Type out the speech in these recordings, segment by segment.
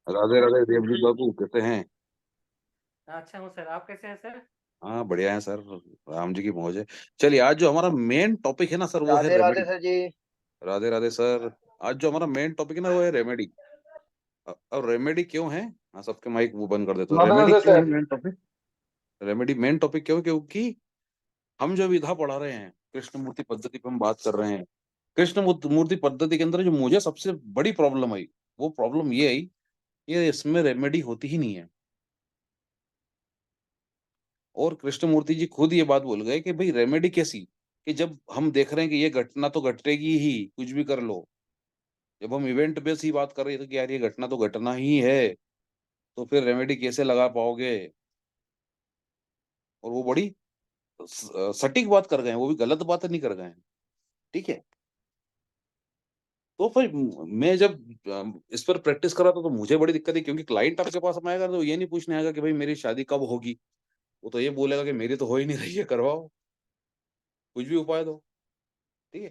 राधे राधे देवजी बाबू, कैसे हैं? अच्छा हूँ सर। आप कैसे हैं सर? हाँ, बढ़िया है सर। राम जी की मौज है। चलिए, आज जो हमारा मेन टॉपिक है ना सर, वो है राधे राधे रेमेडी। सर जी। राधे राधे सर। आज जो हमारा मेन टॉपिक है ना, वो है रेमेडी। अब रेमेडी क्यों है? हाँ, सबके माइक वो बंद कर देते हो। रेमेडी नमस्ते क्यों है sir. Main topic? Remedy main topic क्यों? क्योंकि हम जो विधा पढ़ा रहे हैं, कृष्ण मूर्ति पद्धति पे हम बात कर रहे हैं। कृष्ण मूर्ति पद्धति के अंदर जो मुझे सबसे बड़ी प्रॉब्लम आई, वो प्रॉब्लम ये आई, ये इसमें रेमेडी होती ही नहीं है। और कृष्णमूर्ति जी खुद ये बात बोल गए कि भाई रेमेडी कैसी, कि जब हम देख रहे हैं कि ये घटना तो घटेगी ही, कुछ भी कर लो। जब हम इवेंट बेस ही बात कर रहे थे कि यार ये घटना तो घटना ही है, तो फिर रेमेडी कैसे लगा पाओगे? और वो बड़ी सटीक बात कर गए हैं, वो भी गलत बात नहीं कर गए हैं। ठीक है। तो फिर मैं जब इस पर प्रैक्टिस कर रहा था, तो मुझे बड़ी दिक्कत है, क्योंकि क्लाइंट आपके पास में आएगा तो ये नहीं पूछने आएगा कि भाई मेरी शादी कब होगी। वो तो ये बोलेगा कि मेरी तो हो ही नहीं रही है, करवाओ, कुछ भी उपाय दो। ठीक है।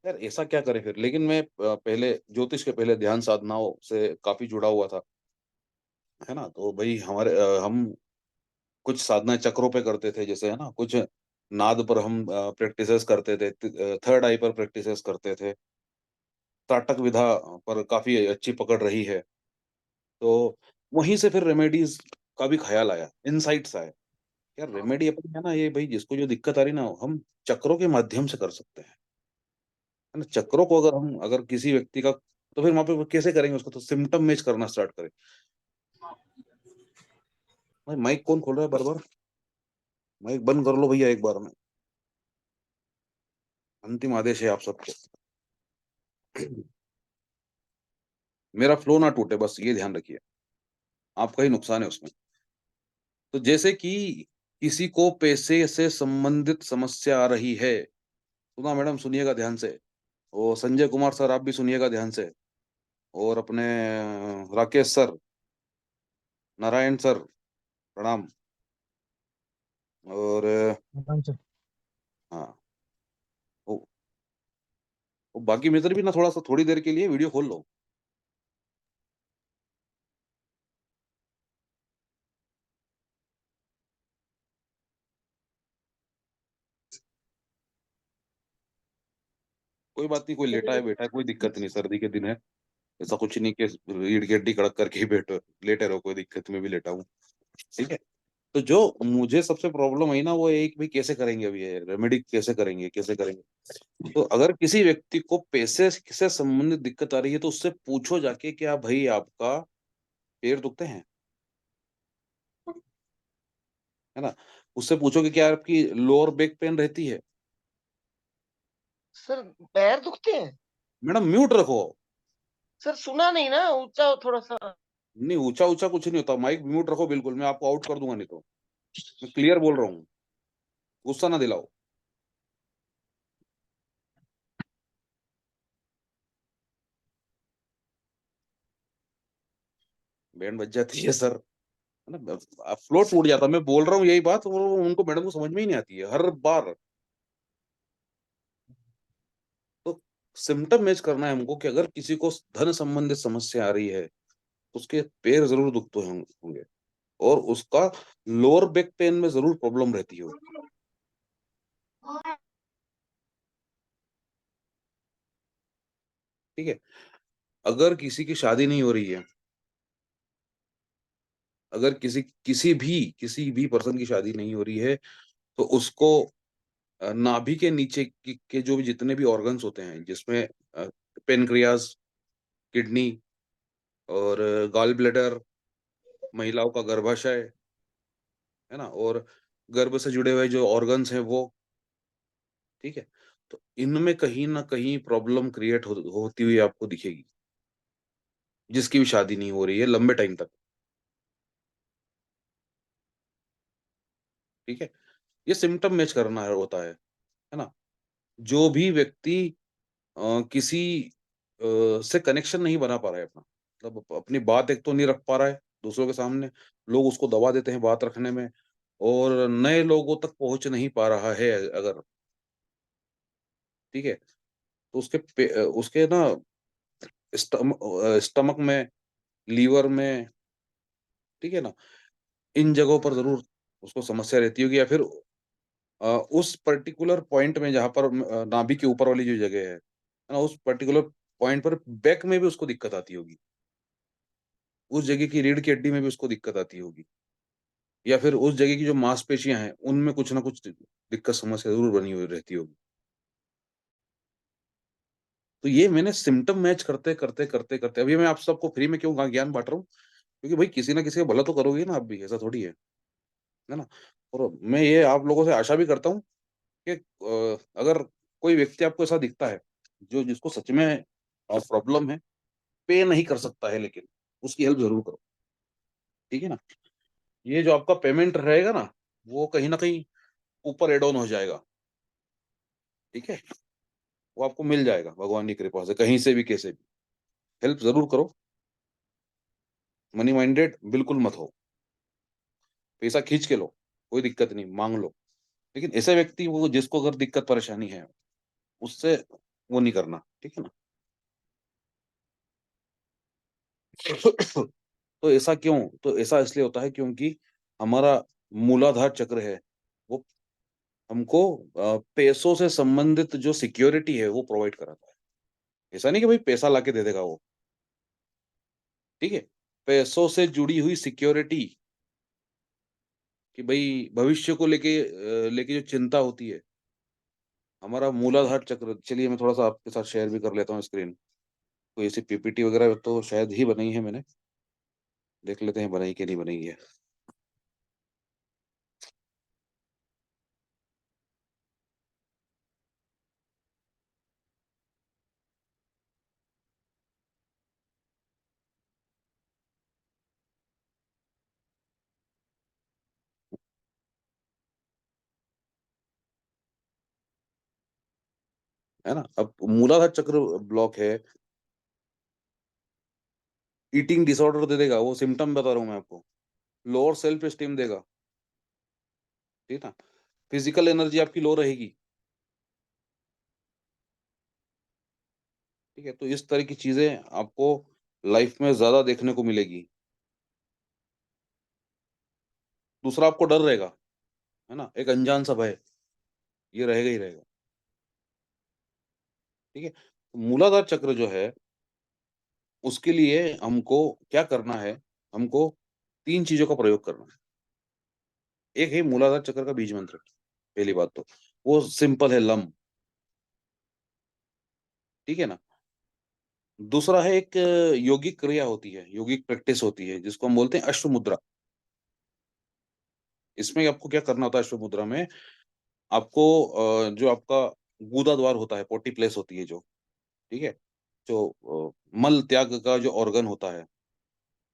यार ऐसा क्या करें फिर? लेकिन मैं पहले ज्योतिष के पहले ध्यान साधनाओं से काफ़ी जुड़ा हुआ था, है ना? तो भई हम कुछ साधनाएँ चक्रों पे करते थे, जैसे है ना, कुछ नाद पर हम प्रैक्टिसेज़ करते थे, थर्ड आई पर प्रैक्टिसेज़ करते थे। त्राटक विधा पर काफ़ी अच्छी पकड़ रही है। तो वहीं से फिर रेमेडीज़ का भी ख़्याल आया, इनसाइट्स आए। यार रेमेडी अपनी है ना, ये भई जिसको जो दिक्कत आ रही है ना, हम चक्रों के माध्यम से कर सकते हैं। है ना? चक्रों को अगर किसी व्यक्ति का, तो फिर वहाँ पे वो कैसे करेंगे उसको? तो सिम्पटम मैच करना स्टार्ट करें। भाई माइक कौन खोल रहा है बार-बार? माइक बंद कर लो भैया एक बार में। अंतिम आदेश है आप सबको। मेरा फ्लो ना टूटे, बस ये ध्यान रखिए। आपका ही नुकसान है उसमें। तो जैसे कि किसी को पैसे से संबंधित समस्या आ रही है, सुना मैडम, सुनिएगा ध्यान से। और संजय कुमार सर, आप भी सुनिएगा ध्यान से। और अपने राकेश सर, नारायण सर, प्रणाम। और हाँ सर। हाँ, वो वो बाकी मित्र भी ना, थोड़ा-सा थोड़ी देर के लिए वीडियो खोल लो। कोई बात नहीं, कोई लेटा है, बैठा है, कोई दिक्कत नहीं, सर्दी के दिन है। ऐसा कुछ नहीं कि रीढ़ की हड्डी कड़क करके ही बैठो, लेटे रहो, कोई दिक्कत, मैं भी लेटा हूँ। ठीक है? तो जो मुझे सबसे प्रॉब्लम आई ना, वो ये है कि भाई कैसे करेंगे अब ये रेमेडी, कैसे करेंगे, कैसे करेंगे? तो अगर किसी व्यक्ति को पैसे से संबंधित दिक्कत आ रही है, तो उससे पूछो जाके, क्या भाई आपका पैर दुखते हैं? है ना? उससे पूछो कि क्या आपकी लोअर बैक पेन रहती है? सर पैर दुखते हैं? मैडम म्यूट रखो। सर सुना नहीं ना, ऊंचा थोड़ा सा। नहीं, ऊँचा-ऊँचा कुछ नहीं होता। माइक म्यूट रखो बिल्कुल, मैं आपको आउट कर दूँगा नहीं तो। मैं क्लियर बोल रहा हूँ, गुस्सा ना दिलाओ। बैंड बज जाती है सर, है ना? फ्लो टूट जाता है। मैं बोल रहा हूँ यही बात, और उनको, मैडम को समझ में ही नहीं आती है हर बार। तो सिम्पटम मैच करना है हमको, कि अगर किसी को धन संबंधित समस्या आ रही है, तो उसके पैर ज़रूर दुखते होंगे, और उसका लोअर बैक पेन में ज़रूर प्रॉब्लम रहती होगी। ठीक है? अगर किसी की शादी नहीं हो रही है, अगर किसी भी पर्सन की शादी नहीं हो रही है, तो उसको नाभि के नीचे के जो भी जितने भी ऑर्गन्स होते हैं, जिसमें पेनक्रियाज़, किडनी और गॉल ब्लैडर, महिलाओं का गर्भाशय, है ना? और गर्भ से जुड़े हुए जो ऑर्गन्स हैं वो, ठीक है? तो इनमें कहीं न कहीं प्रॉब्लम क्रिएट होती हुई आपको दिखेगी, जिसकी भी शादी नहीं हो रही है लंबे टाइम तक, ठीक है? ये सिम्पटम मैच करना है, होता है ना? जो भी व्यक्ति किसी से कनेक्शन नहीं बना पा रहा है अपना, मतलब अपनी बात एक तो नहीं रख पा रहा है दूसरों के सामने, लोग उसको दबा देते हैं बात रखने में, और नए लोगों तक पहुँच नहीं पा रहा है अगर, ठीक है? तो उसके ना स्टमक में लीवर में, ठीक है ना? इन जगहों पर ज़रूर उसको समस्या रहती होगी, या फिर उस पर्टिकुलर पॉइंट में जहाँ पर नाभि के ऊपर वाली जो जगह है ना? उस पर्टिकुलर पॉइंट पर बैक में भी उसको दिक्कत आती होगी। उस जगह की रीढ़ की हड्डी में भी उसको दिक्कत आती होगी, या फिर उस जगह की जो मांसपेशियाँ हैं, उनमें कुछ ना कुछ दिक्कत समस्या ज़रूर बनी हुई रहती होगी। तो ये मैंने सिम्पटम मैच करते अभी मैं आप सबको फ्री में क्यों ज्ञान बाँट रहा हूँ? क्योंकि भाई किसी ना किसी का भला तो करोगे ना आप भी, ऐसा थोड़ी है ना? और मैं ये आप लोगों से आशा भी करता हूँ कि अगर कोई व्यक्ति आपको ऐसा दिखता है, जो जिसको सच में प्रॉब्लम है, पे नहीं कर सकता है लेकिन, उसकी हेल्प ज़रूर करो, ठीक है ना? ये जो आपका पेमेंट रहेगा ना, वो कहीं न कहीं ऊपर ऐड ऑन हो जाएगा, ठीक है? वो आपको मिल जाएगा भगवान की कृपा से, कहीं से भी, कैसे भी। हेल्प ज़रूर करो, मनी माइंडेड बिल्कुल मत हो। पैसा खींच के लो, कोई दिक्कत नहीं, माँग लो। लेकिन ऐसे व्यक्ति वो जिसको अगर दिक्कत परेशानी है, उससे वो नहीं करना, ठीक है ना? तो ऐसा क्यों? तो ऐसा इसलिए होता है क्योंकि हमारा मूलाधार चक्र है, वो हमको पैसों से संबंधित जो सिक्योरिटी है, वो प्रोवाइड कराता है। ऐसा नहीं कि भाई पैसा लाके दे देगा वो, ठीक है? पैसों से जुड़ी हुई सिक्योरिटी, कि भई भविष्य को लेके जो चिंता होती है, हमारा मूलाधार चक्र, चलिए मैं थोड़ा-सा आपके साथ शेयर भी कर लेता हूँ स्क्रीन। कोई ऐसी पीपीटी वगैरह तो शायद ही बनाई है मैंने, देख लेते हैं बनाई कि नहीं बनाई है। है ना? अब मूलाधार चक्र ब्लॉक है, ईटिंग डिसऑर्डर दे देगा, वो सिम्पटम बता रहा हूँ मैं आपको। लोअर सेल्फ एस्टीम देगा, ठीक है ना? फिजिकल एनर्जी आपकी लो रहेगी, ठीक है? तो इस तरह की चीज़ें आपको लाइफ में ज़्यादा देखने को मिलेगी। दूसरा आपको डर रहेगा, है ना? एक अनजान सा भय, ये रहेगा ही रहेगा, ठीक है? तो मूलाधार चक्र जो है, उसके लिए हमको क्या करना है? हमको 3 चीज़ों का प्रयोग करना है। एक है मूलाधार चक्र का बीज मंत्र, पहली बात तो। वो सिंपल है, लम, ठीक है ना? दूसरा है एक योगिक क्रिया होती है, योगिक प्रैक्टिस होती है, जिसको हम बोलते हैं अश्व मुद्रा। इसमें आपको क्या करना होता है अश्व मुद्रा में? आपको जो आपका गुदा द्वार होता है, पोटी प्लेस होती है जो, ठीक है? जो मल त्याग का जो ऑर्गन होता है,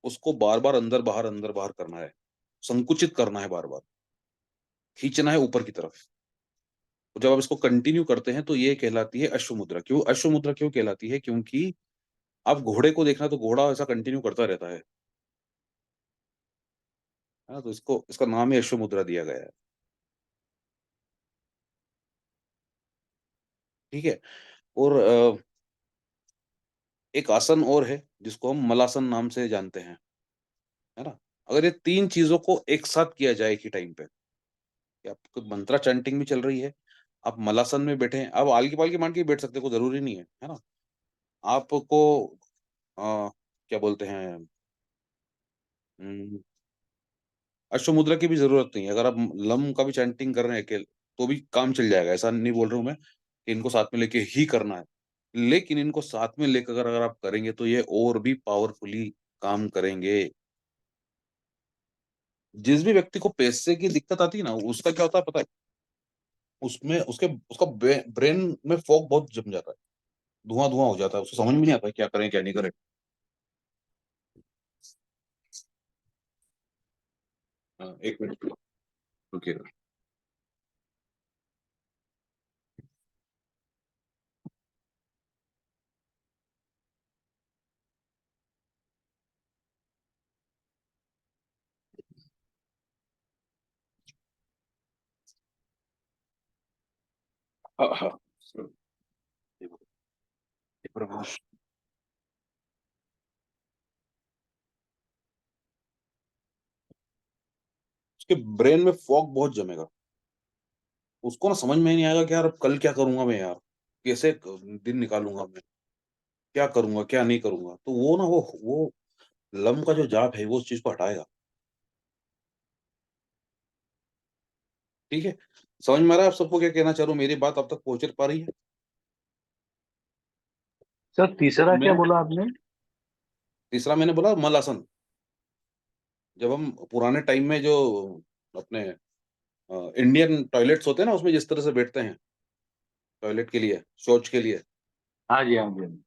उसको बार-बार अंदर-बाहर करना है। संकुचित करना है बार-बार, खींचना है ऊपर की तरफ। और जब आप इसको कंटिन्यू करते हैं, तो ये कहलाती है अश्व मुद्रा। क्यों अश्व मुद्रा क्यों कहलाती है? क्योंकि आप घोड़े को देखना, तो घोड़ा ऐसा कंटिन्यू करता रहता है ना? तो इसको इसका नाम ही अश्व मुद्रा दिया गया है, ठीक है? और एक आसन और है, जिसको हम मलासन नाम से जानते हैं, है ना? अगर ये 3 चीज़ों को एक साथ किया जाए एक ही टाइम पे, कि आपको मंत्रा चैंटिंग भी चल रही है, आप मलासन में बैठे हैं, आप आलकी-पालकी मान के भी बैठ सकते हो, कोई ज़रूरी नहीं है ना? आपको क्या बोलते हैं, उम, अश्व मुद्रा की भी ज़रूरत नहीं है। अगर आप लम का भी चैंटिंग कर रहे हैं तो भी काम चल जाएगा। ऐसा नहीं बोल रहा हूँ मैं कि इनको साथ में लेके ही करना है। लेकिन इनको साथ में लेकर अगर आप करेंगे, तो ये और भी पावरफुली काम करेंगे। जिस भी व्यक्ति को पैसे की दिक्कत आती है ना, उसका क्या होता है पता है? उसमें उसका ब्रेन में फॉग बहुत जम जाता है। धुआँ-धुआँ हो जाता है। उसको समझ में नहीं आता है क्या करें, क्या नहीं करें। हाँ, 1 मिनट रुकिएगा। हाँ, हाँ। ये प्रभु उसके ब्रेन में फॉग बहुत जमेगा। उसको ना समझ में ही नहीं आएगा कि यार अब कल क्या करूँगा मैं यार? कैसे दिन निकालूँगा मैं? क्या करूँगा, क्या नहीं करूँगा? तो वो ना वो लम का जो जाप है वो उस चीज़ को हटाएगा। ठीक है? समझ में आ रहा है आप सबको क्या कहना चाह रहा हूँ? मेरी बात अब तक पहुँच पा रही है? सर तो तीसरा क्या मैं बोला आपने? तीसरा मैंने बोला मलासन। जब हम पुराने टाइम में जो अपने इंडियन टॉयलेट्स होते हैं ना, उसमें जिस तरह से बैठते हैं टॉयलेट के लिए, शौच के लिए, हाँ जी, हाँ जी, हाँ जी।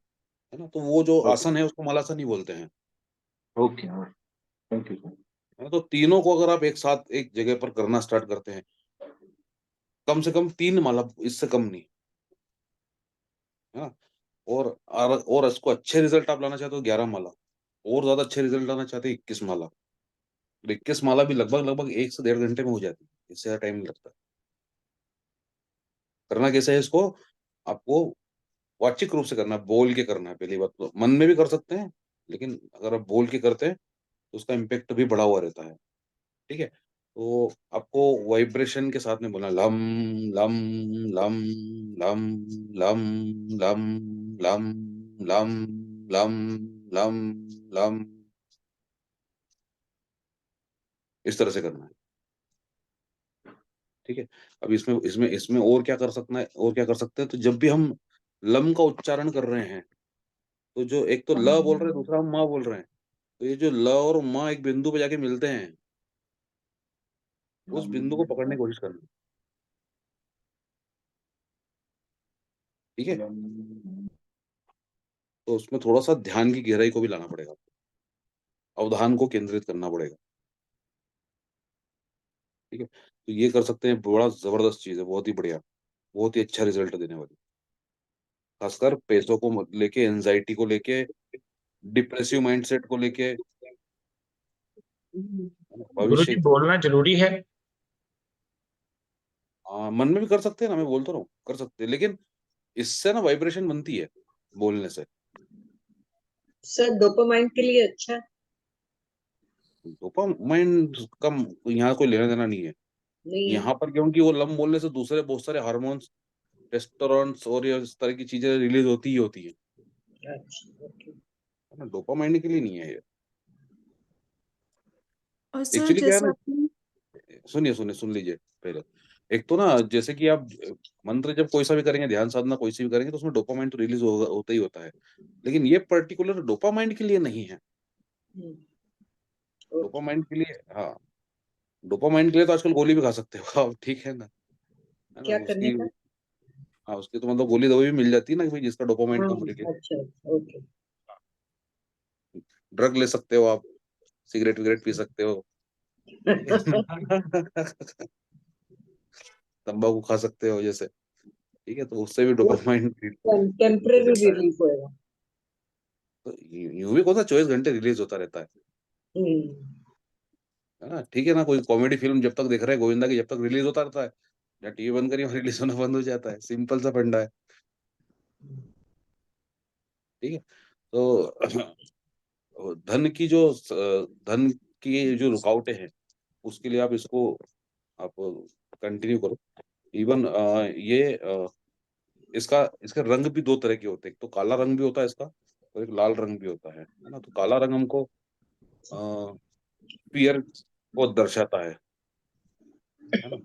है ना? तो वो जो ओके, आसन है उसको मलासन ही बोलते हैं। Okay, thank you sir. है ना? तो तीनों को अगर आप एक साथ एक जगह पर करना स्टार्ट करते हैं, कम से कम 3 माला, इससे कम नहीं, है ना? और इसको अच्छे रिज़ल्ट आप लाना चाहते हो 11 माला, और ज़्यादा अच्छे रिज़ल्ट लाना चाहते हैं 21 माला। तो 21 माला भी लगभग-लगभग 1 से डेढ़ घंटे में हो जाती है, इससे ज़्यादा टाइम नहीं लगता। करना कैसे है इसको? आपको वाचिक रूप से करना है, बोल के करना है पहली बात तो। मन में भी कर सकते हैं, लेकिन अगर आप बोल के करते हैं, तो उसका इम्पैक्ट भी बढ़ा हुआ रहता है, ठीक है? तो आपको वाइब्रेशन के साथ में बोलना है lump, lump, lump, lump, lump, lump, lump, lump, lump, lump, lump, इस तरह से करना है, ठीक है? अब इसमें इसमें इसमें और क्या कर सकना है, और क्या कर सकते हैं, तो जब भी हम लम का उच्चारण कर रहे हैं, तो जो एक तो ल बोल रहे हैं, दूसरा हम म बोल रहे हैं। तो ये जो ल और म एक बिंदु पे जाके मिलते हैं, उस बिंदु को पकड़ने की कोशिश करनी है, ठीक है? तो उसमें थोड़ा-सा ध्यान की गहराई को भी लाना पड़ेगा, अवधान को केंद्रित करना पड़ेगा, ठीक है? तो ये कर सकते हैं, बड़ा ज़बरदस्त चीज़ है, बहुत ही बढ़िया, बहुत ही अच्छा रिज़ल्ट देने वाली। खासकर पैसों को लेके, एंग्ज़ायटी को लेके, डिप्रेसिव माइंडसेट को लेके, है ना? भविष्य गुरुजी की बोलना जरूरी है? मन में भी कर सकते हैं ना, मैं बोल तो रहा हूँ, कर सकते हैं, लेकिन इससे ना वाइब्रेशन बनती है, बोलने से। सर डोपामाइन के लिए अच्छा है? डोपामाइन का यहाँ कोई लेना-देना नहीं है। नहीं है? यहाँ पर क्योंकि वो लम बोलने से दूसरे बहुत सारे हार्मोन्स, टेस्टोस्टेरोन्स और ये इस तरह की चीज़ें रिलीज़ होती ही होती हैं, अच्छा, ओके। है ना? डोपामाइन के लिए नहीं है ये। और सर एक्चुअली क्या है जैसे ना, आपने सुनिए, सुन लीजिए पहले। एक तो ना जैसे कि आप मंत्र जब कोई सा भी करेंगे, ध्यान साधना कोई सी भी करेंगे, तो उसमें डोपामाइन तो रिलीज़ होगा, होता ही होता है। लेकिन ये पर्टिकुलर डोपामाइन के लिए नहीं है। हम्म, ओके। डोपामाइन के लिए, हाँ, डोपामाइन के लिए तो आजकल गोली भी खा सकते हो आप, ठीक है ना? है ना? क्या करने उसकी, का? हाँ, उसकी तो मतलब गोली-दवाई भी मिल जाती है ना कि भई जिसका डोपामाइन हाँ, कम रिलीज़, अच्छा, अच्छा, ओके। ड्रग ले सकते हो आप, सिगरेट-विगरेट पी सकते हो, ठीक है? तम्बाकू खा सकते हो जैसे, ठीक है? तो उससे भी वो डोपामाइन रिलीज़ हो टेम्परेरी जाता है। रिलीफ होएगा। तो यूँ भी कौन सा 24 घंटे रिलीज़ होता रहता हम्म, है ना? ठीक है ना? कोई कॉमेडी फ़िल्म जब तक देख रहे हैं गोविंदा की, जब तक रिलीज़ होता रहता है, या टीवी बंद करिए रिलीज़ होना बंद हो जाता है, सिंपल सा फंडा है, ठीक है? तो धन की जो धन की जो रुकावटें हैं, उसके लिए आप इसको आप कंटिन्यू करो। इवन इसका इसके रंग भी 2 तरह के होते हैं। एक तो काला रंग भी होता है इसका, और एक लाल रंग भी होता है ना? तो काला रंग हमको फ़ियर को दर्शाता है ना?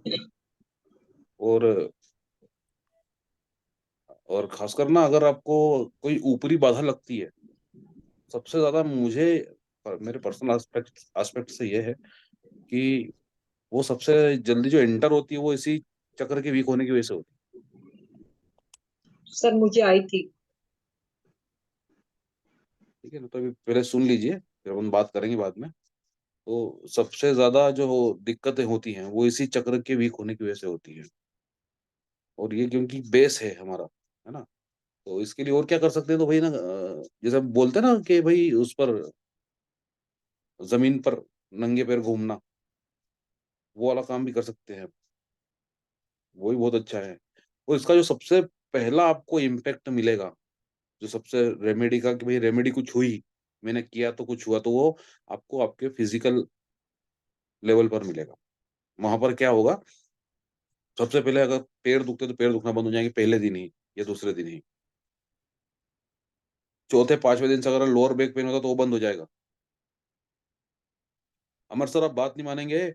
और ख़ासकर ना अगर आपको कोई ऊपरी बाधा लगती है, सबसे ज़्यादा मुझे मेरे पर्सनल एस्पेक्ट एस्पेक्ट से ये है कि वो सबसे जल्दी जो एंटर होती है, वो इसी चक्र के वीक होने की वजह से होती है। सर मुझे आई थी। ठीक है ना? तो अभी पहले सुन लीजिए, फिर अपन बात करेंगे बाद में। तो सबसे ज़्यादा जो दिक्कतें होती हैं, वो इसी चक्र के वीक होने की वजह से होती हैं, और ये क्योंकि बेस है हमारा, है ना? तो इसके लिए और क्या कर सकते हैं, तो भई ना जैसे हम बोलते हैं ना कि भई उस पर ज़मीन पर नंगे पैर घूमना, वो वाला काम भी कर सकते हैं। वो भी बहुत अच्छा है। और इसका जो सबसे पहला आपको इम्पैक्ट मिलेगा, जो सबसे रेमेडी का कि भई रेमेडी कुछ हुई, मैंने किया तो कुछ हुआ, तो वो आपको आपके फिज़िकल लेवल पर मिलेगा। वहां पर क्या होगा, सबसे पहले अगर पैर दुखते तो पैर दुखना बंद हो जाएंगे पहले दिन ही या दूसरे दिन ही। चौथे पांचवें दिन से अगर लोअर बैक पेन होता तो वो बंद हो जाएगा। अमर सर, आप बात नहीं मानेंगे,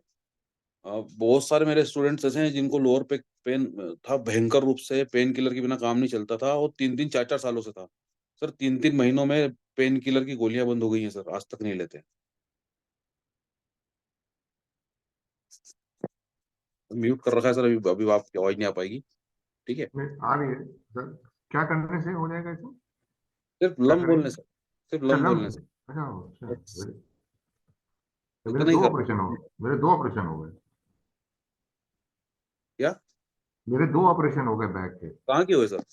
बहुत सारे मेरे स्टूडेंट्स ऐसे हैं जिनको लोअर बैक पेन था भयंकर रूप से, पेन किलर के बिना काम नहीं चलता था, और 3-3 4-4 सालों से था सर। 3-3 महीनों में पेन किलर की गोलियां बंद हो गई हैं सर, आज तक नहीं लेते। म्यूट कर रखा है सर, अभी अभी आपकी आवाज नहीं आ पाएगी। ठीक है, नहीं आ रही है सर। क्या करने से हो जाएगा इसे? सिर्फ क्या लम बोलने करेंगे? से, सिर्फ अच्छा लम लम बोलने से। से, अच्छा अच्छा बस मेरे इतना ही दो करना ऑपरेशन हो है। गए, मेरे दो ऑपरेशन हो गए। क्या? मेरे दो ऑपरेशन हो गए बैक के। कहाँ की हुए सर?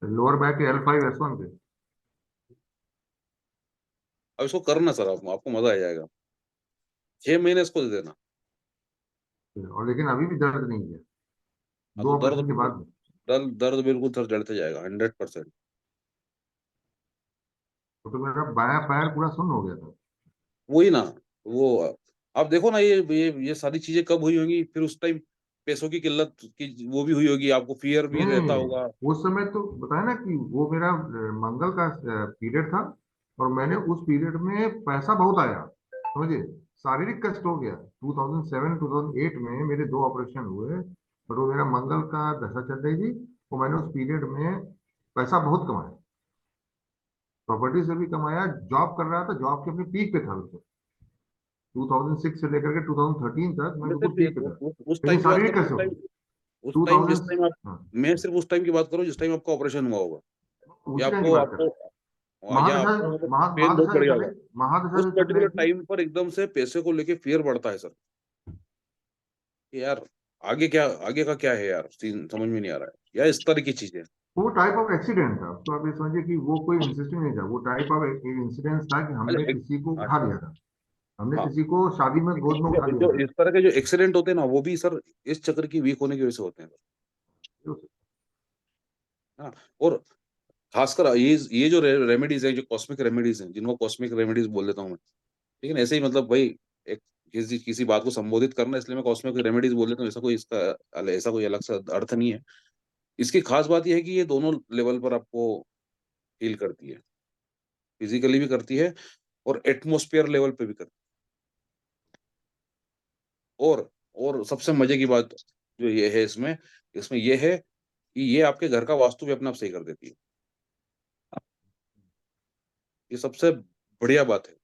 लोअर बैक के L5-S1 के। अब इसको करना सर, आपको मजा आ जाएगा। 6 महीने इसको दे देना। और लेकिन अभी भी दर्द नहीं है हाँ, दो तो दर्द ऑपरेशन के बिल्कुल, बाद। दर्द दर्द बिल्कुल सर जड़ते जाएगा 100%। तो मेरा बायां पैर पूरा सुन्न हो गया था। वही ना, वो आप देखो ना, ये सारी चीजें कब हुई होंगी, फिर उस टाइम पैसों की किल्लत की वो भी हुई होगी, आपको फियर भी रहता नहीं, होगा। उस समय तो बताया ना कि वो मेरा मंगल का पीरियड था, और मैंने उस पीरियड में पैसा बहुत आया, समझिए। शारीरिक कष्ट हो गया। 2007 2008 में मेरे दो ऑपरेशन हुए, और वो मेरा मंगल का दशा चल रही थी। तो मैंने उस पीरियड में पैसा बहुत कमाया, प्रॉपर्टी से भी कमाया, जॉब कर रहा था, जॉब के अपने पीक पे था बिल्कुल। 2006 से लेकर के 2013 तक मैं मैं बिल्कुल सिर्फ पीक पे था। उस लेकिन टाइम की बात शारीरिक करूँ, कष्ट हो गया। उस टाइम 2000। जिस टाइम आप, हाँ, मैं सिर्फ उस टाइम की बात करूँ जिस टाइम आपका ऑपरेशन हुआ होगा, या उसी टाइम की आपको बात कर रहे आपको हैं। या आपको पेन बहुत महादशा बढ़ जो गया चल होगा, रही, महादशा उस जो चल पर्टिकुलर रही थी। टाइम पर एकदम से पैसे को लेके फियर बढ़ता है सर, कि यार आगे का क्या है यार, सीन समझ में नहीं आ रहा है, या इस तरह की चीजें। वो टाइप ऑफ एक्सीडेंट था, तो आप ये समझिए कि वो कोई इंसिस्टेंट नहीं था, वो टाइप ऑफ इंसिडेंस था कि हमने अच्छा किसी को हाँ, उठा लिया था। हमने हाँ, किसी को शादी में गोद में उठा लिया जो था। इस तरह के जो एक्सीडेंट होते हैं ना, वो भी सर इस चक्र की वीक होने की वजह से होते हैं सर। हाँ, और खासकर ये जो रेमेडीज हैं, जो कॉस्मिक रेमेडीज हैं, जिनको कॉस्मिक रेमेडीज बोल देता हूँ मैं, लेकिन ऐसे ही मतलब भाई, एक किसी किसी बात को संबोधित करना, इसलिए मैं कॉस्मिक रेमेडीज बोल देता हूँ, ऐसा कोई अलग सा अर्थ नहीं है। इसकी खास बात यह है कि ये दोनों लेवल पर आपको हील करती है, फिजिकली भी करती है और एटमॉस्फेयर लेवल पे भी करती है। और सबसे मजे की बात जो ये है इसमें इसमें ये है कि ये आपके घर का वास्तु भी अपने आप सही कर देती है। ये सबसे बढ़िया बात है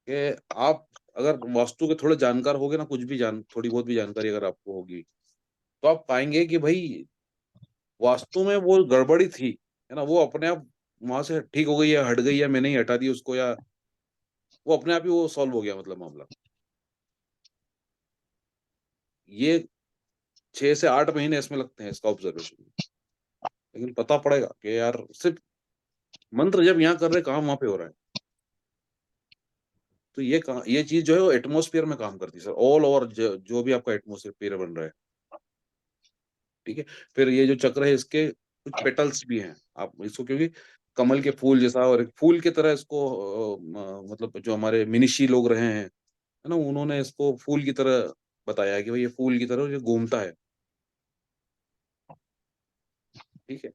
कि आप अगर वास्तु के थोड़े जानकार होगे ना, कुछ भी थोड़ी बहुत भी जानकारी अगर आपको होगी, तो आप पाएंगे कि भाई वास्तु में वो गड़बड़ी थी, है ना, वो अपने आप वहां से ठीक हो गई, या हट गई, या मैंने ही हटा दी उसको, या वो अपने आप ही वो सॉल्व हो गया, मतलब मामला। ये 6 से 8 महीने इसमें लगते हैं इसका ऑब्जर्वेशन में, लेकिन पता पड़ेगा कि यार सिर्फ मंत्र जब यहाँ कर रहे काम वहां पे हो रहा है। तो ये चीज जो है वो एटमोस्फियर में काम करती है सर, ऑल ओवर जो भी आपका एटमोस्फियर बन रहा है। ठीक है, फिर ये जो चक्र है, इसके कुछ पेटल्स भी हैं, आप इसको क्योंकि कमल के फूल जैसा और एक फूल की तरह इसको मतलब जो हमारे मिनिशी लोग रहे हैं, है ना, उन्होंने इसको फूल की तरह बताया है कि भाई ये फूल की तरह जो घूमता है। ठीक है,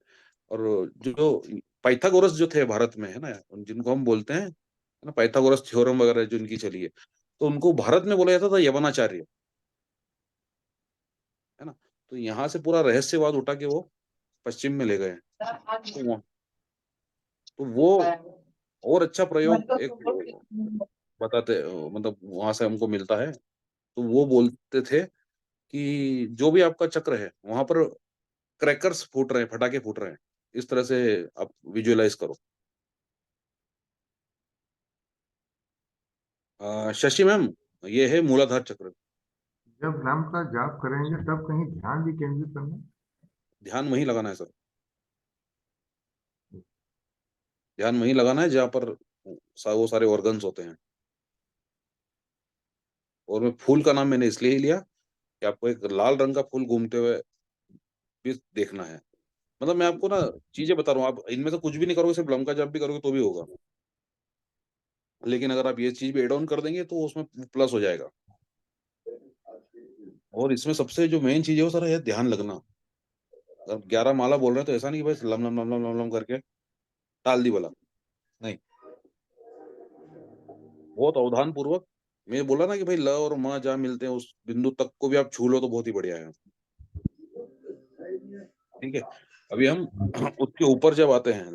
और जो पाइथागोरस जो थे भारत में, है ना, जिनको हम बोलते हैं, है ना, पाइथागोरस थ्योरम वगैरह जो इनकी चली है, तो उनको भारत में बोला जाता था यवनाचार्य, है ना। तो यहाँ से पूरा रहस्यवाद उठा के वो पश्चिम में ले गए हैं। तो वो और अच्छा प्रयोग एक बताते, मतलब वहां से हमको मिलता है। तो वो बोलते थे कि जो भी आपका चक्र है वहां पर क्रैकर्स फूट रहे हैं, पटाखे फूट रहे हैं, इस तरह से आप विजुअलाइज करो। शशि मैम, ये है मूलाधार चक्र। जब नाम का जाप करेंगे तब कहीं ध्यान भी केंद्रित करना। ध्यान वहीं लगाना है सर, ध्यान वहीं लगाना है जहाँ पर वो सारे ऑर्गन्स होते हैं। और मैं फूल का नाम मैंने इसलिए ही लिया कि आपको एक लाल रंग का फूल घूमते हुए भी देखना है। मतलब मैं आपको ना चीजें बता रहा हूँ, आप इनमें से कुछ भी नहीं करोगे, सिर्फ लंका जंप भी करोगे तो भी होगा, लेकिन अगर आप ये चीज भी एड ऑन कर देंगे तो उसमें प्लस हो जाएगा। और इसमें सबसे जो मेन चीज है वो सर है ध्यान लगना। अगर 11 माला बोल रहे हैं तो ऐसा नहीं कि बस lump lump lump lump lump lump करके टाल दी बोला, नहीं, बहुत अवधान पूर्वक। मैं बोला ना कि भाई ल और म जहाँ मिलते हैं उस बिंदु तक को भी आप छू लो तो बहुत ही बढ़िया है। ठीक है, अभी हम उसके ऊपर जब आते हैं,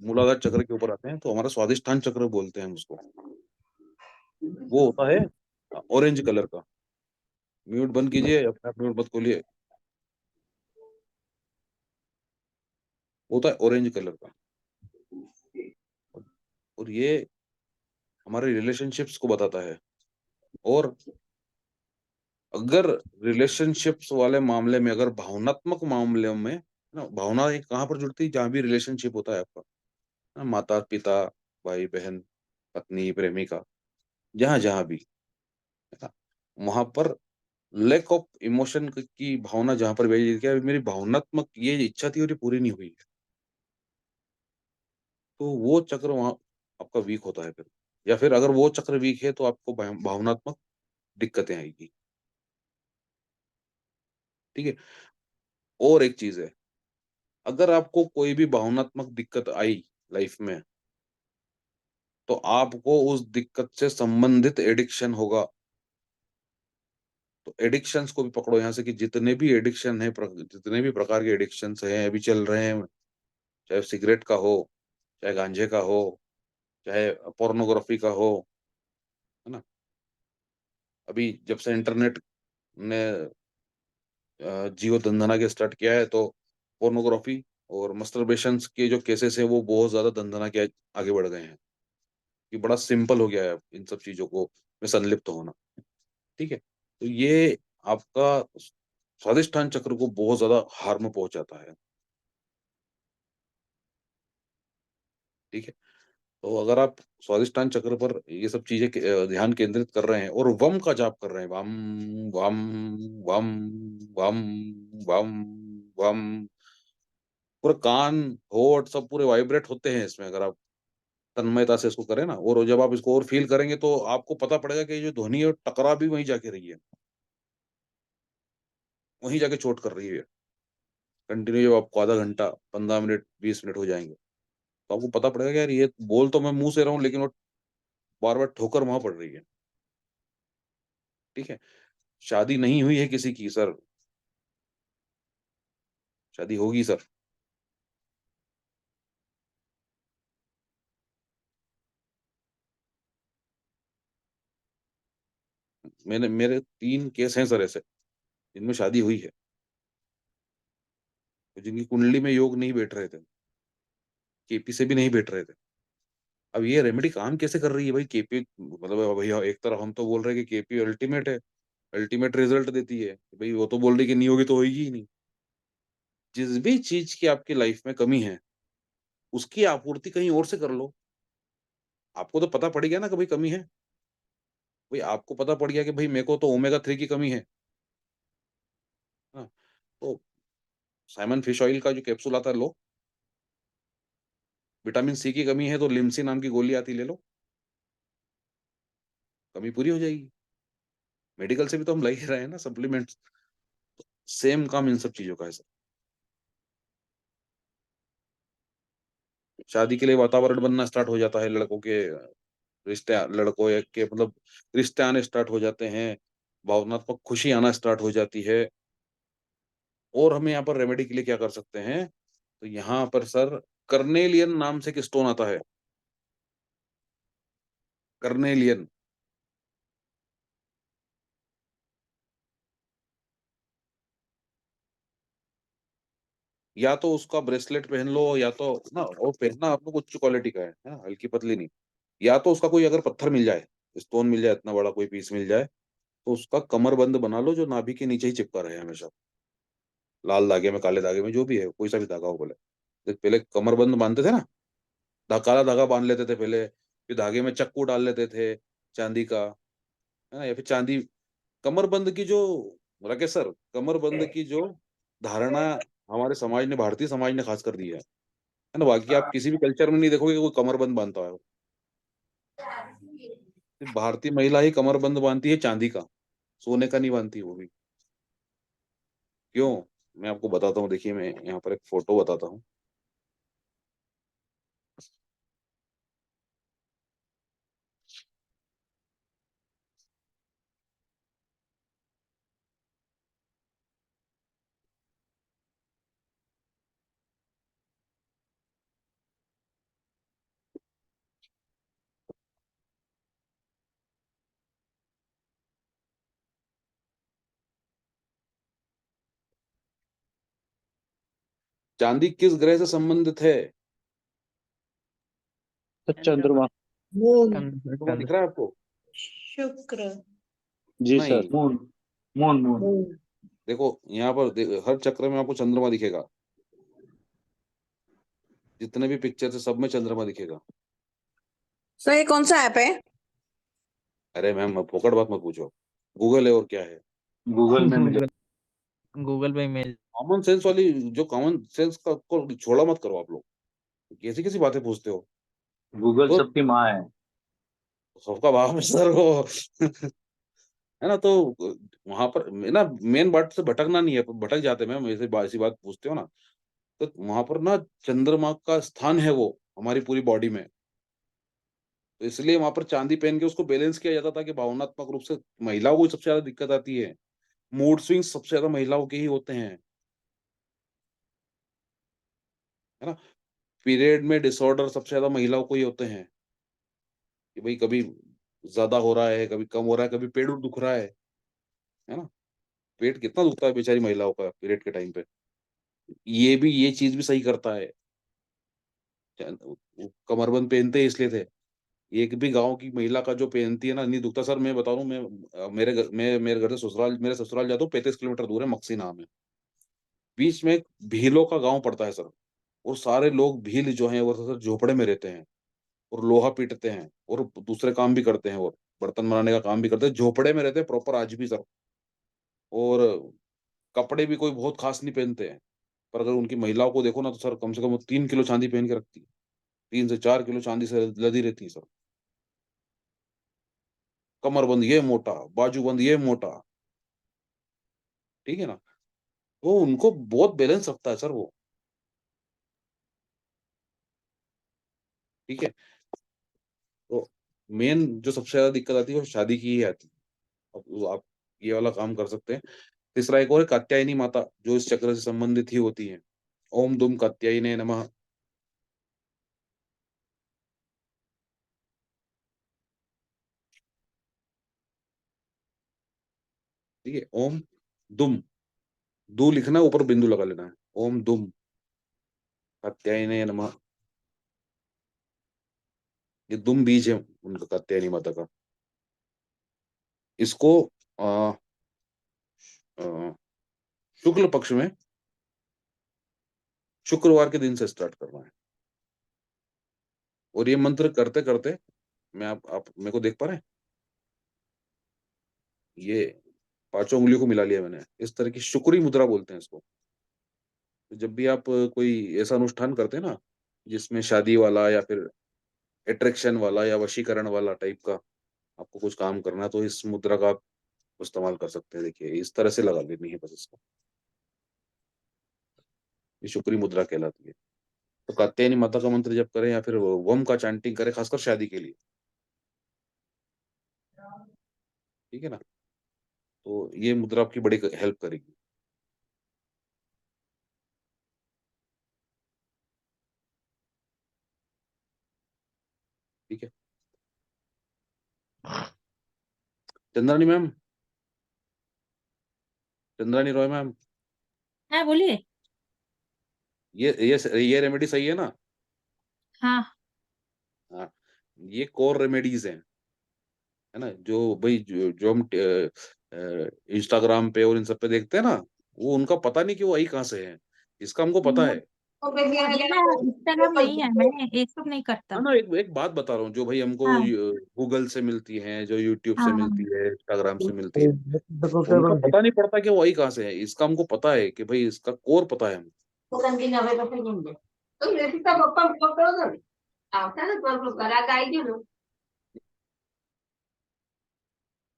मूलाधार चक्र के ऊपर आते हैं तो हमारा स्वादिष्ठान चक्र बोलते हैं हम उसको। वो होता है ऑरेंज कलर का। म्यूट बंद कीजिए, अपने आप म्यूट मत खोलिए। होता है ऑरेंज कलर का। और ये हमारे रिलेशनशिप्स को बताता है। और अगर रिलेशनशिप्स वाले मामले में, अगर भावनात्मक मामले में ना, भावना एक कहाँ पर जुड़ती है, जहां भी रिलेशनशिप होता है आपका, ना, माता पिता, भाई बहन, पत्नी, प्रेमिका, जहां जहां भी है ना, वहां पर लैक ऑफ इमोशन की भावना जहां पर भेजी, क्या मेरी भावनात्मक ये इच्छा थी और ये पूरी नहीं हुई है, तो वो चक्र वहां आपका वीक होता है फिर। या फिर अगर वो चक्र वीक है तो आपको भावनात्मक दिक्कतें आएगी। ठीक है, और एक चीज है, अगर आपको कोई भी भावनात्मक दिक्कत आई लाइफ में, तो आपको उस दिक्कत से संबंधित एडिक्शन होगा। तो एडिक्शंस को भी पकड़ो यहाँ से, कि जितने भी एडिक्शन है, जितने भी प्रकार के एडिक्शंस हैं अभी चल रहे हैं, चाहे सिगरेट का हो, चाहे गांजे का हो, चाहे पोर्नोग्राफी का हो, है ना। अभी जब से इंटरनेट ने जियो दंदना के स्टार्ट किया है, तो पोर्नोग्राफी और मस्टरबेशन के जो केसेस है वो बहुत ज्यादा दंदना के आगे बढ़ गए हैं, कि बड़ा सिंपल हो गया है इन सब चीजों को में संलिप्त होना। ठीक है, तो ये आपका स्वादिष्ठान चक्र को बहुत ज्यादा हार्म पहुंचाता है। ठीक है, तो अगर आप स्वादिष्ठान चक्र पर ये सब चीजें ध्यान केंद्रित कर रहे हैं और वम का जाप कर रहे हैं, वम वम वम वम वम वम, पूरे कान, होठ सब पूरे वाइब्रेट होते हैं इसमें, अगर आप तन्मयता से इसको करें ना। और जब आप इसको और फील करेंगे तो आपको पता पड़ेगा कि ये जो ध्वनि है टकरा भी वहीं जाके रही है, वहीं जाके चोट कर रही है। कंटिन्यू जब आपको आधा घंटा, 15 मिनट, 20 मिनट हो जाएंगे, तो आपको पता पड़ेगा कि यार ये बोल तो मैं मुंह से रहा हूँ, लेकिन वो बार बार ठोकर वहां पड़ रही है। ठीक है, शादी नहीं हुई है किसी की सर, शादी होगी सर। मेरे 3 केस हैं सर ऐसे, जिनमें शादी हुई है, तो जिनकी कुंडली में योग नहीं बैठ रहे थे, केपी से भी नहीं बैठ रहे थे। अब ये रेमेडी काम कैसे कर रही है भाई? केपी मतलब भैया, एक तरफ हम तो बोल रहे हैं कि केपी अल्टीमेट है, अल्टीमेट रिजल्ट देती है, भाई वो तो बोल रही कि नहीं होगी तो होगी ही नहीं। जिस भी चीज की आपकी लाइफ में कमी है, उसकी आपूर्ति कहीं और से कर लो। आपको तो पता पड़ गया ना कि भाई कमी है, भाई आपको पता पड़ गया कि भाई मेरे को तो ओमेगा 3 की कमी है। हाँ, तो साइमन फिश ऑयल का जो कैप्सूल आता है लो। विटामिन सी की कमी है तो लिम्सी नाम की गोली आती, ले लो, कमी पूरी हो जाएगी। मेडिकल से भी तो हम ले ही रहे हैं ना सप्लीमेंट्स। सेम काम इन सब चीजों का है सर। शादी के लिए वातावरण बनना स्टार्ट हो जाता है, लड़कों के रिश्ते, लड़कों के मतलब रिश्ते आने स्टार्ट हो जाते हैं, भावनात्मक खुशी आना स्टार्ट हो जाती है। और हमें यहाँ पर रेमेडी के लिए क्या कर सकते हैं? तो यहाँ पर सर कर्नेलियन नाम से एक स्टोन आता है, कर्नेलियन। या तो उसका ब्रेसलेट पहन लो, या तो ना वो पहनना आप लोग उच्च क्वालिटी का है ना, हल्की पतली नहीं। या तो उसका कोई अगर पत्थर मिल जाए, स्टोन मिल जाए, इतना बड़ा कोई पीस मिल जाए, तो उसका कमरबंद बना लो, जो नाभि के नीचे ही चिपका रहे हमेशा, लाल धागे में, काले धागे में, जो भी है, कोई सा भी धागा हो बोले। देख, पहले कमरबंद बांधते थे ना, काला धागा बांध लेते थे पहले, फिर धागे में चक्कू डाल लेते थे चांदी का, है ना, या फिर चांदी। कमरबंद की जो, राकेश सर, कमरबंद की जो धारणा हमारे समाज ने, भारतीय समाज ने खास कर दी है ना, बाकी आप किसी भी कल्चर में नहीं देखोगे कि कोई कमरबंद बांधता है। सिर्फ भारतीय महिला ही कमरबंद बांधती है चांदी का, सोने का नहीं बांधती वो भी। क्यों? मैं आपको बताता हूँ, देखिए मैं यहाँ पर एक फोटो बताता हूँ। चांदी किस ग्रह से संबंधित है? चंद्रमा। मून, चंद्रमा दिख रहा है आपको? शुक्र, जी सर, नहीं, मून। Moon moon. मून। देखो यहाँ पर हर चक्र में आपको चंद्रमा दिखेगा। जितने भी पिक्चर है सब में चंद्रमा दिखेगा। सर ये कौन सा ऐप है? अरे मैम फोकट बात मत पूछो, गूगल है और क्या है। गूगल में मिले। गूगल पे इमेज। कॉमन सेंस वाली, जो कॉमन सेंस का को छोड़ा मत करो आप लोग, कैसी कैसी बातें पूछते हो। गूगल तो सबकी माँ है। सबका बाप है सर वो है ना। तो वहां पर ना मेन बात से भटकना नहीं है, भटक जाते हैं मैम, ऐसी बात पूछते हो ना। तो वहां पर ना चंद्रमा का स्थान है वो हमारी पूरी बॉडी में। तो इसलिए वहां पर चांदी पहन के उसको बैलेंस किया जाता था कि भावनात्मक रूप से महिलाओं को सबसे ज्यादा दिक्कत आती है। मूड स्विंग्स सबसे ज्यादा महिलाओं के ही होते हैं, है ना। पीरियड में डिसऑर्डर सबसे ज्यादा महिलाओं को ही होते हैं, कि भाई कभी ज्यादा हो रहा है, कभी कम हो रहा है, कभी पेट दुख रहा है ना। पेट कितना दुखता है बेचारी महिलाओं का पीरियड के टाइम पे। ये चीज भी सही करता है। वो कमरबंद पहनते इसलिए थे। एक भी गाँव की महिला का जो पहनती है ना, नहीं दुखता सर। मैं बता रहा हूँ, मेरे घर से ससुराल, मेरे ससुराल जाता हूँ 35 किलोमीटर दूर है, मक्सी नाम है। बीच में एक भीलों का गाँव पड़ता है सर। और सारे लोग भील जो हैं वो सर झोपड़े में रहते हैं और लोहा पीटते हैं और दूसरे काम भी करते हैं, और बर्तन बनाने का काम भी करते हैं, झोपड़े में रहते हैं प्रॉपर आज भी सर। और कपड़े भी कोई बहुत खास नहीं पहनते हैं। पर अगर उनकी महिलाओं को देखो ना, तो सर कम से कम वो 3 किलो चांदी पहन के रखती है। 3 से 4 किलो चांदी से लदी रहती है सर। कमरबंद ये मोटा, बाजूबंद ये मोटा, ठीक है ना। वो उनको बहुत बैलेंस रखता है सर वो, ठीक है। तो मेन जो सबसे ज्यादा दिक्कत आती है वो शादी की ही आती है। अब वो आप ये वाला काम कर सकते हैं। तीसरा एक और है, कात्यायनी माता, जो इस चक्र से संबंधित ही होती है। ओम दुम कात्यायने नमः। ठीक है, ओम दुम, दू लिखना है, ऊपर बिंदु लगा लेना है। ओम दुम कात्यायने नमः। ये दुम बीज है उनका, कात्यायनी माता का। इसको आ, आ, शुक्ल पक्ष में शुक्रवार के दिन से स्टार्ट करना है। और ये मंत्र करते करते, मैं आप मेरे को देख पा रहे हैं, ये पांचों उंगलियों को मिला लिया मैंने। इस तरह की शुक्री मुद्रा बोलते हैं इसको। तो जब भी आप कोई ऐसा अनुष्ठान करते हैं ना, जिसमें शादी वाला या फिर अट्रैक्शन वाला या वशीकरण वाला टाइप का आपको कुछ काम करना है, तो इस मुद्रा का आप इस्तेमाल कर सकते हैं। देखिए इस तरह से लगा लेनी है बस इसको। ये शुक्री मुद्रा कहलाती है। तो कात्यायनी माता का मंत्र जब करें या फिर वम का चैंटिंग करें, खासकर शादी के लिए, ठीक है ना। तो ये मुद्रा आपकी बड़ी हेल्प करेगी। ठीक है। चंद्रानी मैम, चंद्रानी रॉय मैम, हाँ बोलिए। ये रेमेडी सही है ना? हाँ। हाँ, ये कोर रेमेडीज हैं, है ना। जो भाई जो हम इंस्टाग्राम पे और इन सब पे देखते हैं ना, वो उनका पता नहीं कि वो आई कहाँ से है। इसका हमको पता है। मुझे ना इंस्टाग्राम नहीं है, मैं ये सब नहीं करता। हाँ ना, एक एक बात बता रहा हूँ, जो भाई हमको हाँ गूगल से मिलती है, जो यूट्यूब से हाँ। मिलती है, इंस्टाग्राम से मिलती है, उनका पता नहीं पड़ता कि वो आई कहाँ से है। इसका हमको पता है कि भाई इसका कोर पता है हमको।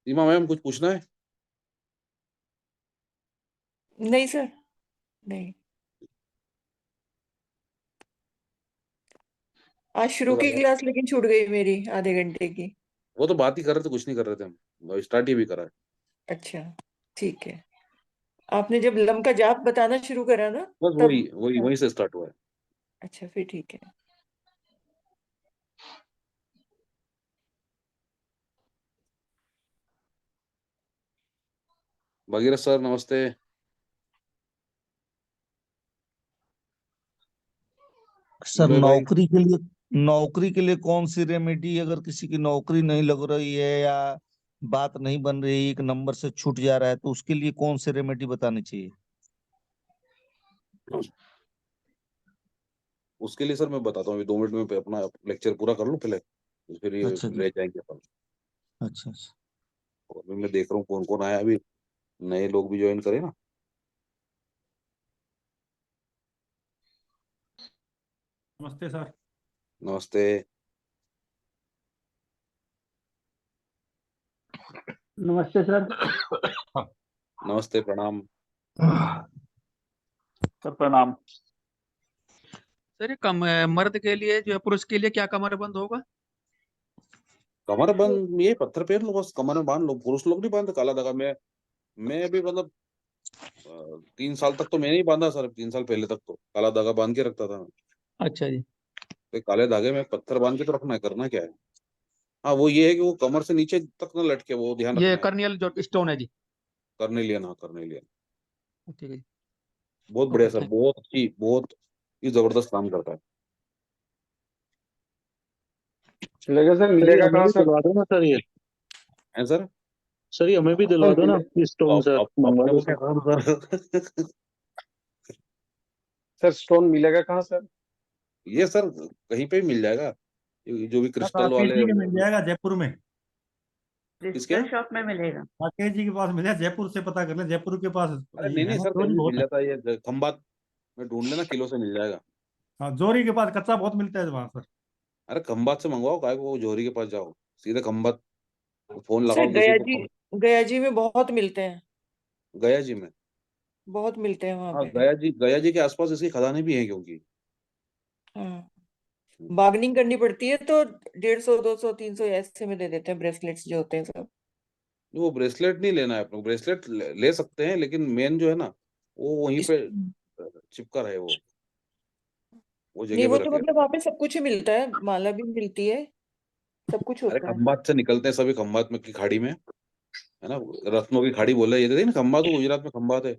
सीमा मैम कुछ पूछना है? नहीं सर, नहीं। आज शुरू की क्लास लेकिन छूट गई मेरी आधे घंटे की। वो तो बात ही कर रहे थे, कुछ नहीं कर रहे थे हम, स्टार्ट ही भी करा है। अच्छा, ठीक है। आपने जब लम का जाप बताना शुरू करा ना, बस तब वही से स्टार्ट हुआ है। अच्छा, फिर ठीक है। भगीरथ सर नमस्ते। सर विनोद भाई नौकरी के लिए कौन सी रेमेडी, अगर किसी की नौकरी नहीं लग रही है या बात नहीं बन रही, एक नंबर से छूट जा रहा है, तो उसके लिए कौन सी रेमेडी बतानी चाहिए? उसके लिए सर मैं बताता हूँ, अभी 2 मिनट में अपना लेक्चर पूरा कर लूँ पहले, तो फिर ये अच्छा जी। रह जाएंगे अपन। अच्छा अच्छा। और अभी मैं देख रहा हूँ कौन कौन आया, अभी नए लोग भी ज्वाइन करें ना। नमस्ते सर। नमस्ते। नमस्ते सर। नमस्ते, प्रणाम। सर प्रणाम। सर ये मर्द के लिए जो है, पुरुष के लिए क्या कमरबंद होगा? कमर बंद ये पत्थर पेर लो, बस कमर में बांध लो। पुरुष लोग नहीं बांधते काला धागा। मैं अभी मतलब 3 साल तक तो मैं नहीं बांधा सर, 3 साल पहले तक तो काला धागा बांध के रखता था मैं। अच्छा जी। तो काले धागे में पत्थर बांध के तो रखना है, करना क्या है। हाँ, वो ये है कि वो कमर से नीचे तक ना लटके, वो ध्यान ये रखना है। कर्नियल जो स्टोन है जी। करने लिया ना, करने लिया। ठीक है जी। बहुत ओके, बढ़िया सर, थैंक बहुत अच्छी, बहुत ही जबरदस्त काम करता है। चलेगा सर, सर ये मिलेगा हमें कहाँ भी सर? दिलवा दो ना सर, ये है सर। सर ये हमें भी दिलवा दो ना, स्टोन सर, मंगवा अपने दो को क्या सर। काम सर। सर स्टोन मिलेगा कहाँ सर? ये सर कहीं पे भी मिल जाएगा, जो भी क्रिस्टल राकेश वाले। जी के मिल जाएगा जयपुर में। किसके यहाँ? शॉप में मिलेगा। राकेश जी के पास मिलेगा, जयपुर से पता कर ले, जयपुर के पास अरे ये नहीं है नहीं ना, सर, कहीं जोरी भी बहुत मिल है। जाता है, ये खंबात में ढूंढ लेना, किलो से मिल जाएगा। हाँ, जोरी के पास कच्चा बहुत मिलता है वहां सर। अरे खंबात से मंगवाओ, काय को वो जोहरी के पास जाओ, सीधे खंबात फोन सर लगाओ किसी को। गया जी में बहुत मिलते हैं, गया जी में? बहुत मिलते हैं वहां हाँ, पे। गया जी के आसपास इसकी खदानें भी हैं, क्योंकि हाँ, बार्गेनिंग करनी पड़ती है तो 150, 200, 300 ऐसे में दे देते हैं ब्रेसलेट्स जो होते हैं सब। वो ब्रेसलेट नहीं लेना है अपने को। ब्रेसलेट ले सकते हैं, लेकिन मेन जो है ना, वो वहीं पे चिपका रहे, वो नहीं, जगह वो पे तो रखे। मतलब वहां पे सब कुछ ही मिलता है, माला भी मिलती है, सब कुछ अरे होता है। खंबात से निकलते हैं सभी, खंबात में की खाड़ी में, है ना, रत्नों की खाड़ी बोले ये थे ना, खंबात, वो गुजरात में खंबात है।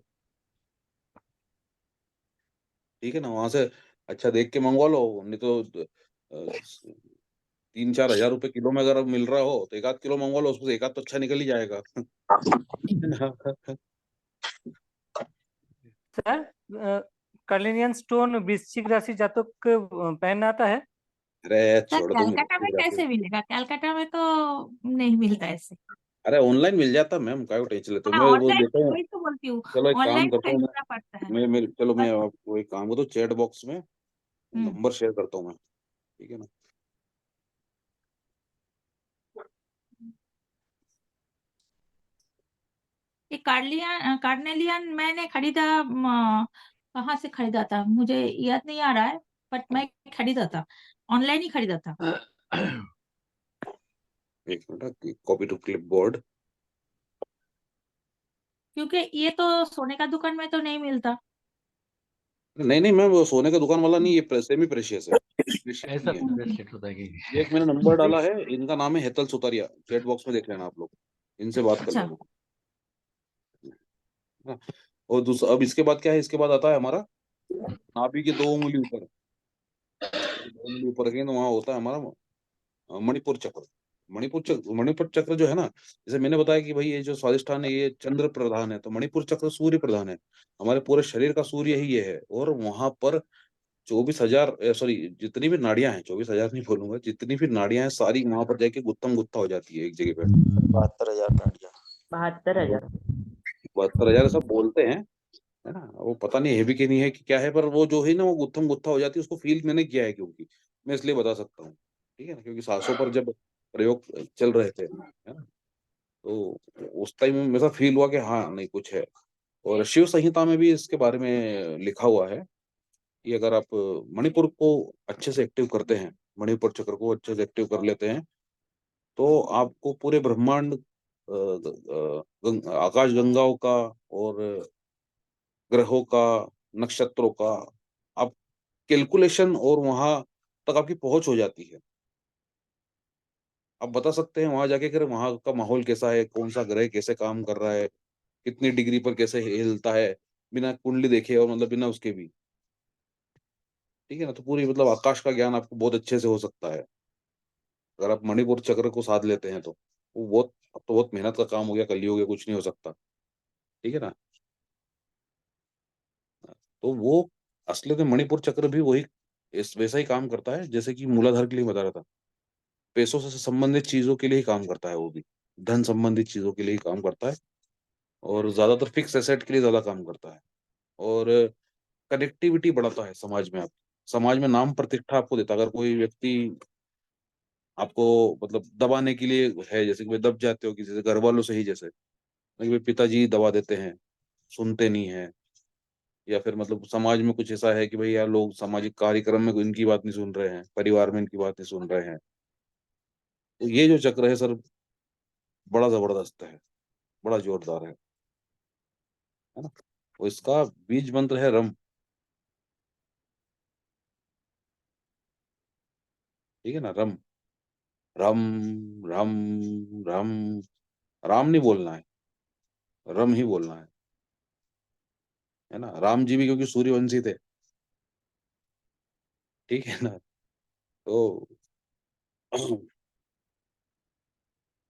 ठीक है ना, वहां से अच्छा देख के मंगवा लो, नहीं तो 3-4 हज़ार रुपए किलो में अगर मिल रहा हो तो 1 आध किलो मंगवा लो, उसमें से 1 आध तो अच्छा निकल ही जाएगा। है ना? सर कर्लिनियन स्टोन वृश्चिक राशि जातक पहनना आता है? अरे सर छोड़ दो कलकत्ता में कैसे मिलेगा? कलकत्ता में तो नहीं मिलता ऐसे। अरे ऑनलाइन मिल जाता मैम, काय को टेंशन लेते हो। हाँ, मैं वो ऑनलाइन देता हूँ। वही तो बोलती हूँ। चलो एक काम ऑनलाइन करता हूँ खरीदना पड़ता है। चलो मैं बस। आपको एक काम करता हूँ, चैट बॉक्स में हम्म। नंबर शेयर करता हूँ मैं, ठीक है ना। ये कार्नेलियन मैंने खरीदा, कहाँ से खरीदा था मुझे याद नहीं आ रहा है, बट मैं खरीदा था, ऑनलाइन ही खरीदा था। एक minute, copy to clipboard. क्योंकि ये तो सोने का दुकान में तो नहीं मिलता। नहीं नहीं मैम, वो सोने का दुकान वाला नहीं, ये सेमी प्रेशियस है, प्रेशियस ऐसा नहीं है। ब्रेसलेट होता है कि ये एक मैंने नंबर डाला है, इनका नाम है हेतल सुतारिया, चैट बॉक्स में देख लेना आप लोग, इनसे बात कर अच्छा। लेना। हाँ। और दूसरा, अब इसके बाद क्या है, इसके बाद आता है हमारा नाभि के 2 उंगली ऊपर, 2 उंगली ऊपर रखेंगे तो वहां होता है हमारा मणिपुर चक्र। मणिपुर चक्र जो है ना, जैसे मैंने बताया कि भाई ये जो स्वादिष्ठान है ये चंद्र प्रधान है, तो मणिपुर चक्र सूर्य प्रधान है। हमारे पूरे शरीर का सूर्य ही ये है, और वहां पर 24,000, सॉरी, जितनी भी नाड़ियां हैं, 24,000 नहीं बोलूंगा, जितनी भी नाड़ियां हैं सारी वहां पर जाके गुत्थम गुत्था हो जाती है एक जगह पे। 72,000 नाड़ियां। 72,000। 72,000 सब बोलते हैं, है ना। वो पता नहीं है भी कि नहीं है कि क्या है, पर वो जो है ना, वो गुत्थम गुत्था हो जाती है, उसको फील मैंने किया है, क्योंकि मैं इसलिए बता सकता हूँ। ठीक है ना, क्योंकि सांसों पर जब प्रयोग चल रहे थे, है ना, तो उस टाइम में मेरा फील हुआ कि हाँ नहीं कुछ है। और शिव संहिता में भी इसके बारे में लिखा हुआ है कि अगर आप मणिपुर को अच्छे से एक्टिव करते हैं, मणिपुर चक्र को अच्छे से एक्टिव कर लेते हैं, तो आपको पूरे ब्रह्मांड आकाश गंगाओं का और ग्रहों का, नक्षत्रों का आप कैलकुलेशन और वहां तक आपकी पहुंच हो जाती है। आप बता सकते हैं वहां जाके कि वहां का माहौल कैसा है, कौन सा ग्रह कैसे काम कर रहा है, कितनी डिग्री पर कैसे हिलता है, बिना कुंडली देखे और मतलब बिना उसके भी। ठीक है ना? तो पूरी मतलब आकाश का ज्ञान आपको बहुत अच्छे से हो सकता है अगर आप मणिपुर चक्र को साध लेते हैं तो। वो बहुत, अब तो बहुत मेहनत का काम हो गया, कलयुग है, कुछ नहीं हो सकता। ठीक है ना? तो वो असलियत में मणिपुर चक्र भी वही इस वैसा ही काम करता है जैसे कि मूलाधार के लिए बता रहा था। पैसों से संबंधित चीजों के लिए ही काम करता है वो भी, धन संबंधित चीजों के लिए ही काम करता है, और ज्यादातर फिक्स एसेट के लिए ज्यादा काम करता है, और कनेक्टिविटी बढ़ाता है समाज में। आप समाज में नाम प्रतिष्ठा आपको देता है। अगर कोई व्यक्ति आपको मतलब दबाने के लिए है, जैसे कि भाई दब जाते हो किसी से, घर वालों से ही, जैसे कि भाई पिताजी दबा देते हैं, सुनते नहीं है, या फिर मतलब समाज में कुछ ऐसा है कि भाई यार लोग सामाजिक कार्यक्रम में इनकी बात नहीं सुन रहे हैं, परिवार में इनकी बात नहीं सुन रहे हैं, तो ये जो चक्र है सर, बड़ा जबरदस्त है, बड़ा जोरदार है ना? और इसका बीज मंत्र है रम। ठीक है ना? रम, रम, रम, रम। राम नहीं बोलना है, रम ही बोलना है ना? राम जी भी क्योंकि सूर्यवंशी थे। ठीक है ना? तो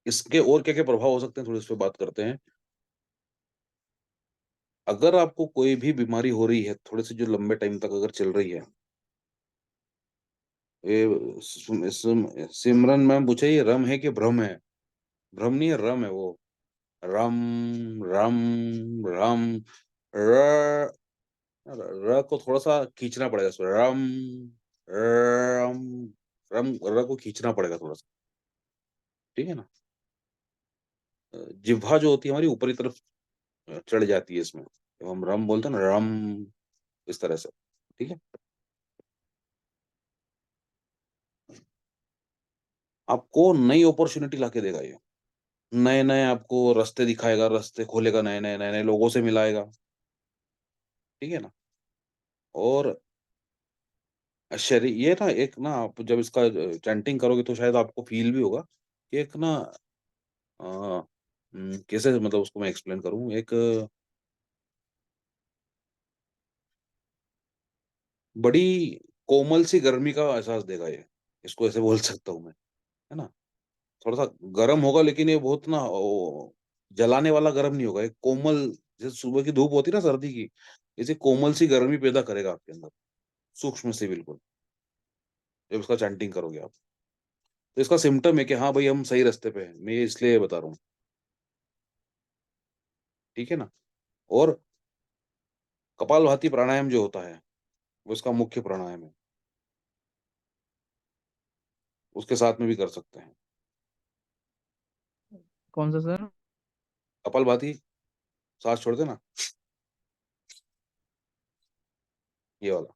इसके और क्या क्या प्रभाव हो सकते हैं, थोड़ी इस पे बात करते हैं। अगर आपको कोई भी बीमारी हो रही है थोड़े से, जो लंबे टाइम तक अगर चल रही है, ये सिमरन मैम पूछे ये रम है कि भ्रम है? भ्रम नहीं है, रम है वो। रम, रम, रम, र, र को थोड़ा सा खींचना पड़ेगा इसमें। रम, रम, रम, र को खींचना पड़ेगा थोड़ा सा। ठीक है ना? जिह्वा जो होती है हमारी ऊपरी तरफ चढ़ जाती है इसमें, जब हम रम बोलते हैं ना, रम, इस तरह से। ठीक है? आपको नई अपॉर्चुनिटी लाके देगा ये, नए नए आपको रास्ते दिखाएगा, रास्ते खोलेगा, नए नए नए नए लोगों से मिलाएगा। ठीक है ना? और शरीर ये ना, एक ना आप जब इसका चैंटिंग करोगे तो शायद आपको फील भी होगा कि एक ना कैसे मतलब उसको मैं एक्सप्लेन करूं, एक बड़ी कोमल सी गर्मी का एहसास देगा ये, इसको ऐसे बोल सकता हूँ मैं, है ना? थोड़ा सा गर्म होगा, लेकिन ये बहुत ना जलाने वाला गर्म नहीं होगा, एक कोमल, जैसे सुबह की धूप होती है ना सर्दी की, ऐसे कोमल सी गर्मी पैदा करेगा आपके अंदर, सूक्ष्म से बिल्कुल, जब इसका चैंटिंग करोगे आप। तो इसका सिम्टम है कि हाँ भाई हम सही रास्ते पे हैं, मैं ये इसलिए बता रहा हूँ। ठीक है ना? और कपालभाति प्राणायाम जो होता है वो इसका मुख्य प्राणायाम है, उसके साथ में भी कर सकते हैं। कौन सा सर? कपालभाति, सांस छोड़ते ना, ये वाला।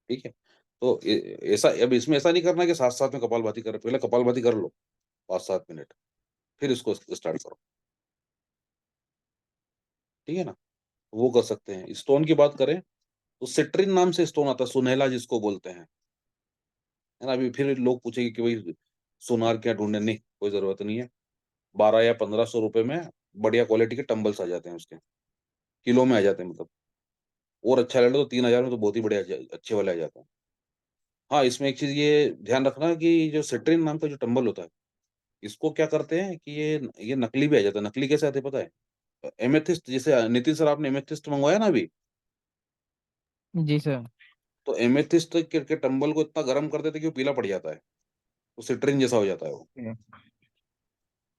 ठीक है? तो ऐसा, अब इसमें ऐसा नहीं करना कि साथ साथ में कपालभाति कर, पहले कपालभाति कर लो 5-7 मिनट, फिर इसको स्टार्ट करो। ठीक है ना? वो कर सकते हैं। स्टोन की बात करें तो सिट्रिन नाम से स्टोन आता है, सुनहला जिसको बोलते हैं, है ना? अभी फिर लोग पूछेंगे कि भाई सोनार क्या ढूंढने, नहीं, कोई जरूरत नहीं है। 1200 या 1500 रुपए में बढ़िया क्वालिटी के टम्बल्स आ जाते हैं, उसके किलो में आ जाते हैं मतलब। और अच्छा ले लो तो 3000 में तो बहुत ही बढ़िया अच्छे वाले आ जाते हैं। हाँ, इसमें एक चीज ये ध्यान रखना कि जो सिट्रिन नाम का जो टम्बल होता है, इसको क्या करते हैं कि ये नकली भी आ जाता है। नकली कैसे आते हैं पता है? एमेथिस्ट, जैसे नितिन सर आपने एमेथिस्ट मंगवाया ना अभी, जी सर। तो एमेथिस्ट के टम्बल को इतना गर्म कर देते हैं कि वो पीला पड़ जाता है, तो सिट्रिन जैसा हो जाता है वो।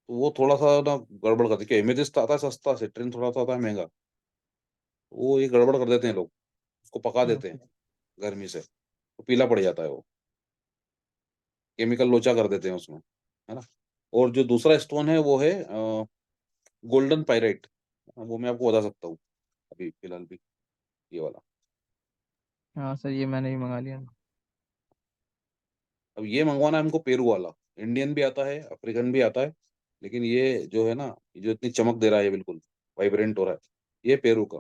तो वो थोड़ा सा ना गड़बड़ करते हैं, कि एमेथिस्ट आता है सस्ता, सिट्रिन थोड़ा सा आता है महंगा, वो ये गड़बड़ कर देते हैं लोग, उसको पका देते हैं गर्मी से, तो पीला पड़ जाता है वो, केमिकल लोचा कर देते हैं उसमें, है ना? और जो दूसरा स्टोन है वो है गोल्डन पायराइट, वो मैं आपको बता सकता हूँ अभी फिलहाल भी, ये वाला। हाँ सर, ये मैंने भी मंगा लिया। अब ये मंगवाना है हमको पेरू वाला, इंडियन भी आता है, अफ्रीकन भी आता है, लेकिन ये जो है ना, ये जो इतनी चमक दे रहा है, ये बिल्कुल वाइब्रेंट हो रहा है, ये पेरू का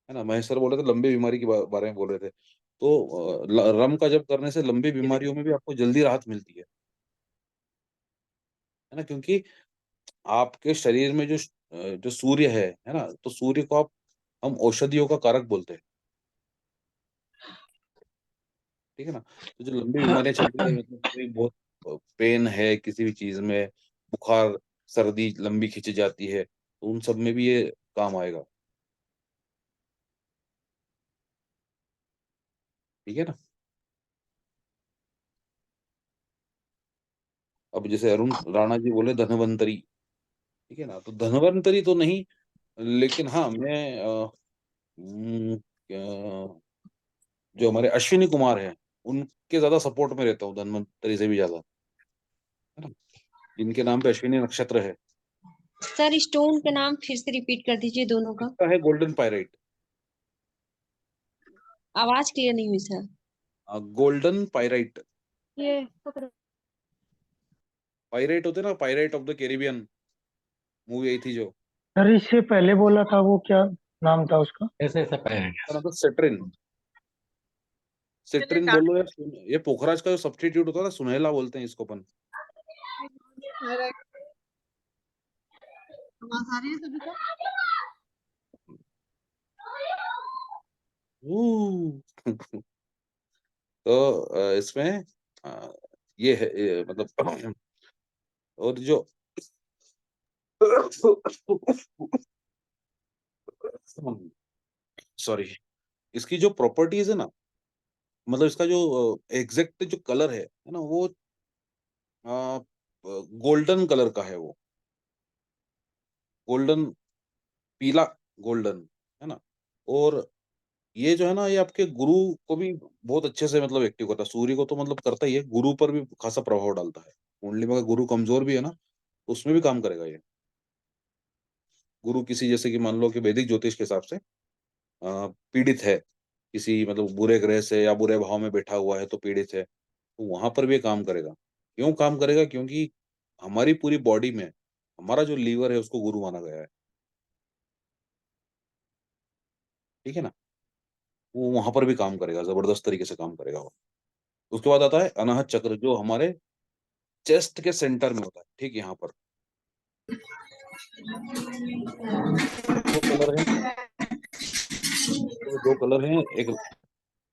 है ना। महेश सर बोल रहे थे लंबी बीमारी के बारे में बोल रहे थे, तो रम का जब करने से लंबी बीमारियों में भी आपको जल्दी राहत मिलती है ना, क्योंकि आपके शरीर में जो सूर्य है ना, तो सूर्य को हम औषधियों का कारक बोलते हैं, ठीक है ना। तो जो लंबी बीमारियां चल रही है, मतलब कोई बहुत पेन है किसी भी चीज में, बुखार सर्दी लंबी खिंच जाती है, तो उन सब में भी ये काम आएगा, ठीक है ना। अब जैसे अरुण राणा जी बोले धनवंतरी, ठीक है ना, तो धनवंतरी तो नहीं, लेकिन हाँ मैं जो हमारे अश्विनी कुमार हैं उनके ज्यादा सपोर्ट में रहता हूँ, धनवंतरी से भी ज्यादा, है ना, जिनके नाम पे अश्विनी नक्षत्र है। सर स्टोन का नाम फिर से रिपीट कर दीजिए दोनों का। इसका है गोल्डन पायराइट। आवाज क्लियर नहीं हुई सर। गोल्डन पायराइट, ये पायराइट होते ना, pirate of the Caribbean movie आई थी जो, सर इससे पहले बोला था वो क्या नाम था उसका? उसका नाम था सेट्रिन। सेट्रिन बोलो या ये पोखराज का जो सब्स्टिट्यूट होता है ना, सुनहला बोलते हैं इसको अपन। आवाज आ रही है सभी को? तो इसमें ये है मतलब और जो सॉरी, इसकी जो प्रॉपर्टीज है ना, मतलब इसका जो एग्जैक्ट जो कलर है ना, वो गोल्डन कलर का है, वो गोल्डन, पीला गोल्डन, है ना। और ये जो है ना, ये आपके गुरु को भी बहुत अच्छे से मतलब एक्टिव करता है, सूर्य को तो मतलब करता ही है, गुरु पर भी खासा प्रभाव डालता है। कुंडली में अगर गुरु कमजोर भी है ना, तो उसमें भी काम करेगा ये। गुरु किसी, जैसे कि मान लो कि वैदिक ज्योतिष के हिसाब से पीड़ित है किसी मतलब बुरे ग्रह से या बुरे भाव में बैठा हुआ है तो पीड़ित है, तो वहां पर भी ये काम करेगा। क्यों काम करेगा? क्योंकि हमारी पूरी बॉडी में हमारा जो लीवर है उसको गुरु माना गया है, ठीक है ना। वो वहां पर भी काम करेगा, जबरदस्त तरीके से काम करेगा वो। उसके बाद आता है अनाहत चक्र, जो हमारे चेस्ट के सेंटर में होता है, ठीक यहाँ पर। दो कलर है, तो दो कलर हैं, एक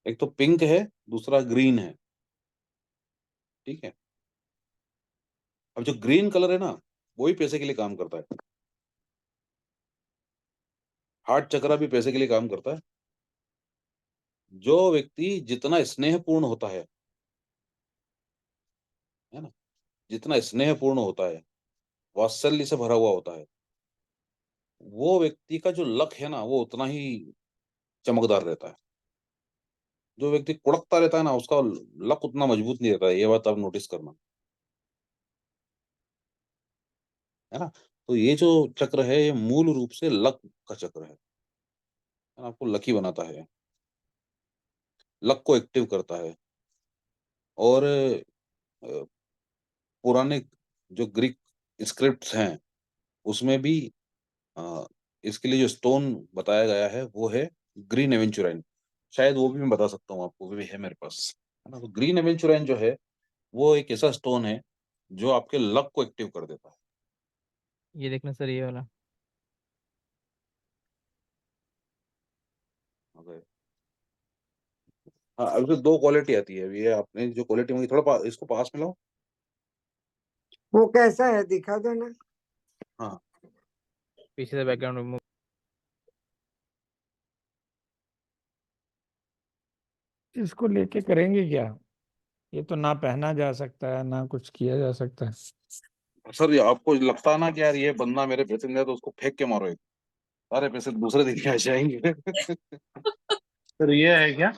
एक तो पिंक है, दूसरा ग्रीन है, ठीक है। अब जो ग्रीन कलर है ना, वो ही पैसे के लिए काम करता है। हार्ट चक्र भी पैसे के लिए काम करता है। जो व्यक्ति जितना स्नेहपूर्ण होता है ना, जितना स्नेहपूर्ण होता है, वात्सल्य से भरा हुआ होता है, वो व्यक्ति का जो लक है ना, वो उतना ही चमकदार रहता है। जो व्यक्ति कुड़कता रहता है ना, उसका लक उतना मजबूत नहीं रहता है, ये बात आप नोटिस करना, है ना। तो ये जो चक्र है, ये मूल रूप से लक का चक्र है ना, आपको लकी बनाता है, लक को एक्टिव करता है। और पुराने जो ग्रीक स्क्रिप्ट्स हैं, उसमें भी अ, इसके लिए जो स्टोन बताया गया है वो है ग्रीन एवेंचुराइन। शायद वो भी मैं बता सकता हूँ आपको, वो भी है मेरे पास, है ना। तो ग्रीन एवेंचुराइन जो है, वो एक ऐसा स्टोन है जो आपके लक को एक्टिव कर देता है। ये देखना सर, ये वाला। अगर हाँ, अब तो दो क्वालिटी आती है, ये आपने जो क्वालिटी मंगी, थोड़ा इसको पास में लाओ। वो कैसा है दिखा देना। हाँ, पीछे से बैकग्राउंड रिमूव। इसको लेके करेंगे क्या? ये तो ना पहना जा सकता है ना कुछ किया जा सकता है। सर ये आपको लगता है ना कि यार ये बंदा मेरे पैसे नहीं दे, तो उसको फेंक के मारो, एक सारे पैसे दूसरे दिन के आ जाएंगे। सर ये है क्या?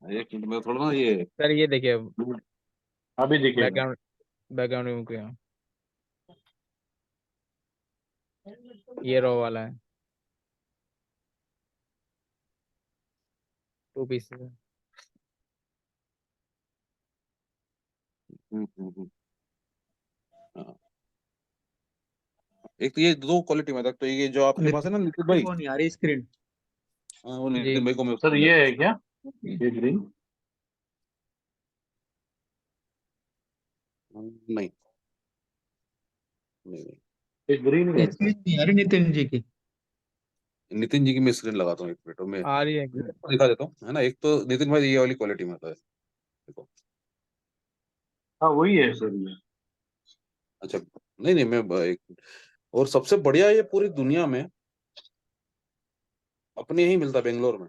एक मिनट में थोड़ा ना ये सर ये देखिए, अभी दिखेगा। बैकग्राउंड बैकग्राउंड रिमूव किया। ये रो वाला है, 2 पीसेस है। हाँ। एक तो ये दो क्वालिटी में था, तो ये जो आपके पास है ना नितिन भाई, वो नहीं आ रही स्क्रीन। हाँ, वो जी नितिन भाई को मैं सर ये है क्या, ये ग्रीन? नहीं नहीं नहीं। ये ग्रीन है स्क्रीन नहीं आ रही नितिन जी की। नितिन जी की मैं स्क्रीन लगाता हूँ, एक मिनट में आ रही है। दिखा देता हूँ, है ना। एक तो नितिन भाई ये वाली क्वालिटी में आता है, देखो। हाँ वही है सर ये। अच्छा, नहीं नहीं, मैं एक और सबसे बढ़िया ये पूरी दुनिया में अपने यही मिलता है, बेंगलोर में,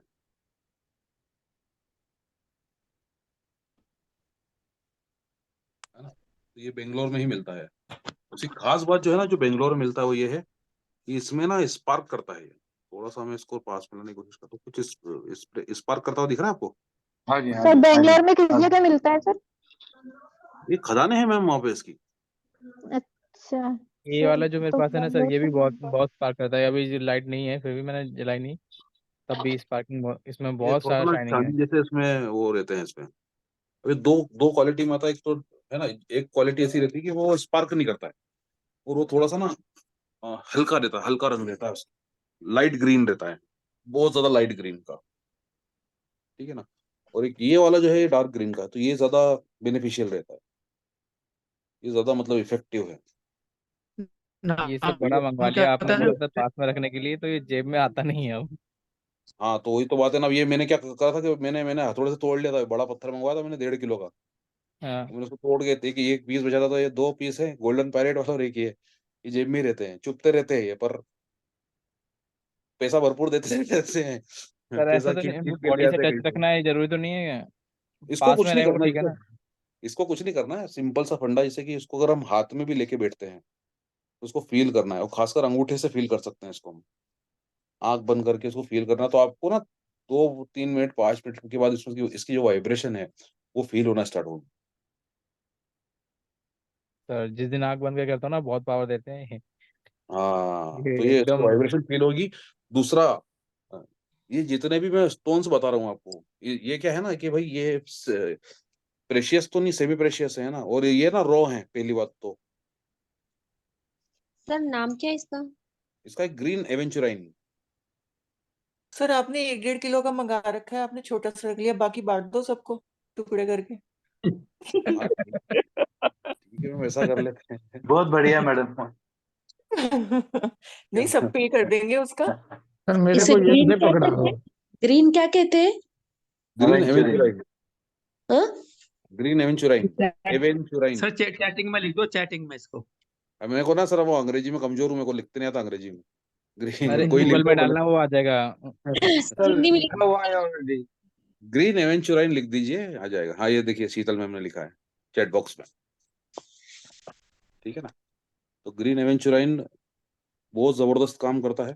है ना। तो ये बेंगलोर में ही मिलता है। उसकी खास बात जो है ना, जो बेंगलोर में मिलता है, वो ये है कि इसमें ना स्पार्क करता है ये। थोड़ा सा मैं इसको पास में लाने की कोशिश करता हूँ, कुछ स्पार्क करता हुआ दिख रहा है आपको? हाँ जी हाँ सर जी हाँ जी बेंगलोर में किस हाँ जी। जगह मिलता है सर? ये खदाने हैं मैम वहाँ पे इसकी। अच्छा ये सर, वाला जो मेरे तो पास है ना सर, बेंगलोर ये भी से बहुत मिलता है। बहुत स्पार्क करता है। अभी जो लाइट नहीं है फिर भी मैंने जलाई नहीं, तब भी स्पार्किंग इसमें ये बहुत थोड़ा सारा सा ना शाइनिंग है। चांदी जैसे इसमें वो रहते हैं इसमें। अभी दो दो क्वालिटी में आता है, एक तो है ना, एक क्वालिटी ऐसी रहती है कि वो स्पार्क नहीं करता है, और वो थोड़ा सा ना हल्का रहता है, हल्का रंग रहता है उसका, लाइट ग्रीन रहता है, बहुत ज्यादा लाइट ग्रीन का, ठीक है ना। और एक ये वाला जो है, ये डार्क ग्रीन का है, तो ये ज्यादा बेनिफिशियल रहता है, ये ज्यादा मतलब इफेक्टिव है। ये सब तो बड़ा ये मंगवा क्या लिया आपने होता है? बोला था पास में रखने के लिए, तो ये जेब में आता नहीं है अब। हाँ, तो वही तो बात है ना। ये मैंने क्या करा था कि मैंने मैंने हथौड़े से तोड़ लिया था, बड़ा पत्थर मंगवाया था मैंने 1.5 किलो का। हाँ मैंने उसको तोड़ के देखी, एक पीस बचा था, तो ये 2 पीस है गोल्डन पैरेट वाला, और एक ये जेब में ही रहते हैं, चुपते रहते हैं ये, पर पैसा भरपूर देते रहते हैं। सर, ऐसा पैसा तो खींच नहीं खींच के ले बॉडी से आते हैं टच कहीं से। रखना है, जरूरी तो नहीं है। इसको पास में कुछ नहीं रहे वो करना, ठीक है इसको ना। इसको कुछ नहीं करना है। सिंपल सा फंडा, जैसे कि इसको अगर हम हाथ में भी लेके बैठते हैं, तो उसको फील करना है, और खासकर अंगूठे से फील कर सकते हैं इसको हम। आंख बंद करके इसको फील करना, तो आपको ना 2-3 मिनट 5 मिनट के बाद इसकी इसकी जो वाइब्रेशन है, वो फील होना स्टार्ट होगी। सर जिस दिन आंख बंद करके करता हूँ ना, बहुत पावर देते हैं हाँ, ये तो ये इसकी एकदम। वाइब्रेशन फील होगी। दूसरा, ये जितने भी मैं स्टोन्स बता रहा हूँ आपको, ये क्या है ना कि भाई ये प्रेशियस तो नहीं, सेमी प्रेशियस है ना, और ये ना रॉ है, पहली बात तो। सर नाम क्या है इसका? इसका एक ग्रीन एवेंचुराइन। सर आपने 1-1.5 किलो का मंगा रखा है, आपने छोटा सा रख लिया, बाकी बांट दो सबको टुकड़े करके। हाँ ठीक है, हम ऐसा कर लेते हैं। बहुत बढ़िया मैडम। नहीं, सब पे कर देंगे उसका। सर मेरे इसे को ये ग्रीन से क्या पकड़ा कहते दो। हैं? ग्रीन क्या कहते हैं? ग्रीन एवेंचुरिंग। एवेंचुराइन। हाँ? ग्रीन एवेंचुराइन, एवेंचुराइन। सर चैटिंग में लिख दो, चैटिंग में इसको। अब मेरे को ना सर, वो अंग्रेजी में कमजोर हूँ, मेरे को लिखते नहीं आता अंग्रेजी में। ग्रीन अरे कोई लिख गूगल दो में गलत। डालना, वो आ जाएगा। सर हिंदी में लिखा हुआ है ऑलरेडी। ग्रीन एवेंचुराइन लिख दीजिए, आ जाएगा। हाँ, ये देखिए शीतल मैम ने लिखा है चैट बॉक्स में, ठीक है ना। तो ग्रीन एवेंचुराइन बहुत जबरदस्त काम करता है,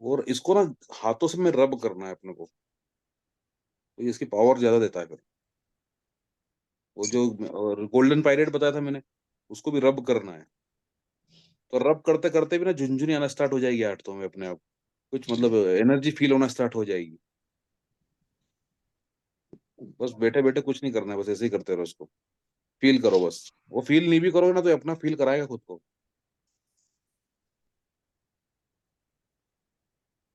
और इसको ना हाथों से में रब करना है अपने को, तो ये इसकी पावर ज्यादा देता है फिर। वो जो और गोल्डन पायरेट बताया था मैंने, उसको भी रब करना है, तो रब करते करते भी ना झुनझुनी आना स्टार्ट हो जाएगी हाथों में अपने आप, कुछ मतलब एनर्जी फील होना स्टार्ट हो जाएगी। बस बैठे बैठे कुछ नहीं करना है, बस ऐसे ही करते रहो इसको, फील करो बस। वो फील नहीं भी करोगे ना, तो ये अपना फील कराएगा खुद को,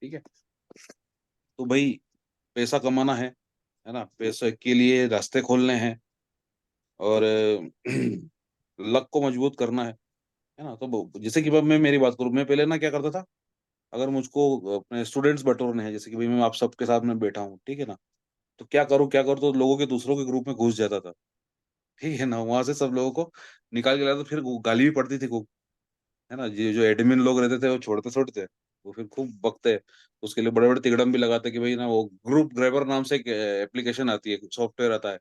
ठीक है। तो भाई, पैसा कमाना है ना, पैसे के लिए रास्ते खोलने हैं, और लक को मजबूत करना है ना। तो जैसे कि अब मैं मेरी बात करूं, मैं पहले ना क्या करता था, अगर मुझको अपने स्टूडेंट्स बटोरने हैं, जैसे कि भाई मैं आप सबके साथ में बैठा हूँ, ठीक है ना, तो क्या करूँ, तो लोगों के दूसरों के ग्रुप में घुस जाता था, ठीक है ना। वहां से सब लोगों को निकाल के लाया, तो फिर गाली भी पड़ती थी खूब, है ना। ये जो एडमिन लोग रहते थे, वो छोड़ते छोड़ते, वो फिर खूब बकते। उसके लिए बड़े बड़े तिकड़म भी लगाते कि भाई ना, वो ग्रुप ग्रैबर नाम से एक एप्लीकेशन आती है, सॉफ्टवेयर आता है,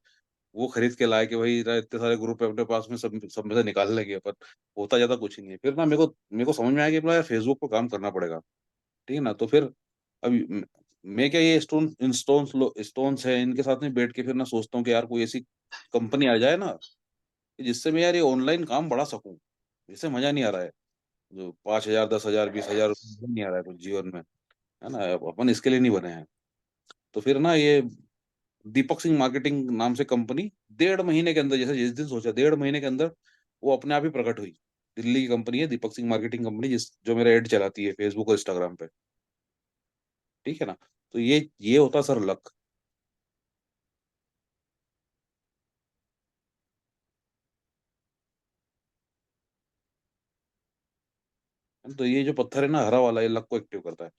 वो खरीद के लाए कि भाई ना इतने सारे ग्रुप है अपने पास में, सब सब में से निकाल लेंगे, पर होता ज्यादा कुछ ही नहीं है। फिर ना मेरे को समझ में आया कि यार फेसबुक पर काम करना पड़ेगा, ठीक है ना। तो फिर अब मैं क्या, ये स्टोन्स है, इनके साथ में बैठ के फिर ना सोचता हूँ कि यार कोई ऐसी कंपनी आ जाए ना, कि जिससे मैं यार ये ऑनलाइन काम बढ़ा सकूं, इससे मजा नहीं आ रहा है। जो 5,000 10,000 20,000 नहीं आ रहा है कुछ जीवन में, है ना, अपन इसके लिए नहीं बने हैं। तो फिर ना ये दीपक सिंह मार्केटिंग नाम से कंपनी 1.5 महीने के अंदर, जैसे जिस दिन सोचा 1.5 महीने के अंदर वो अपने आप ही प्रकट हुई। दिल्ली की कंपनी है दीपक सिंह मार्केटिंग कंपनी, जिस जो मेरा एड चलाती है फेसबुक और इंस्टाग्राम पे, ठीक है ना। तो ये होता सर लक। तो ये जो पत्थर है ना हरा वाला, ये लक को एक्टिव करता है।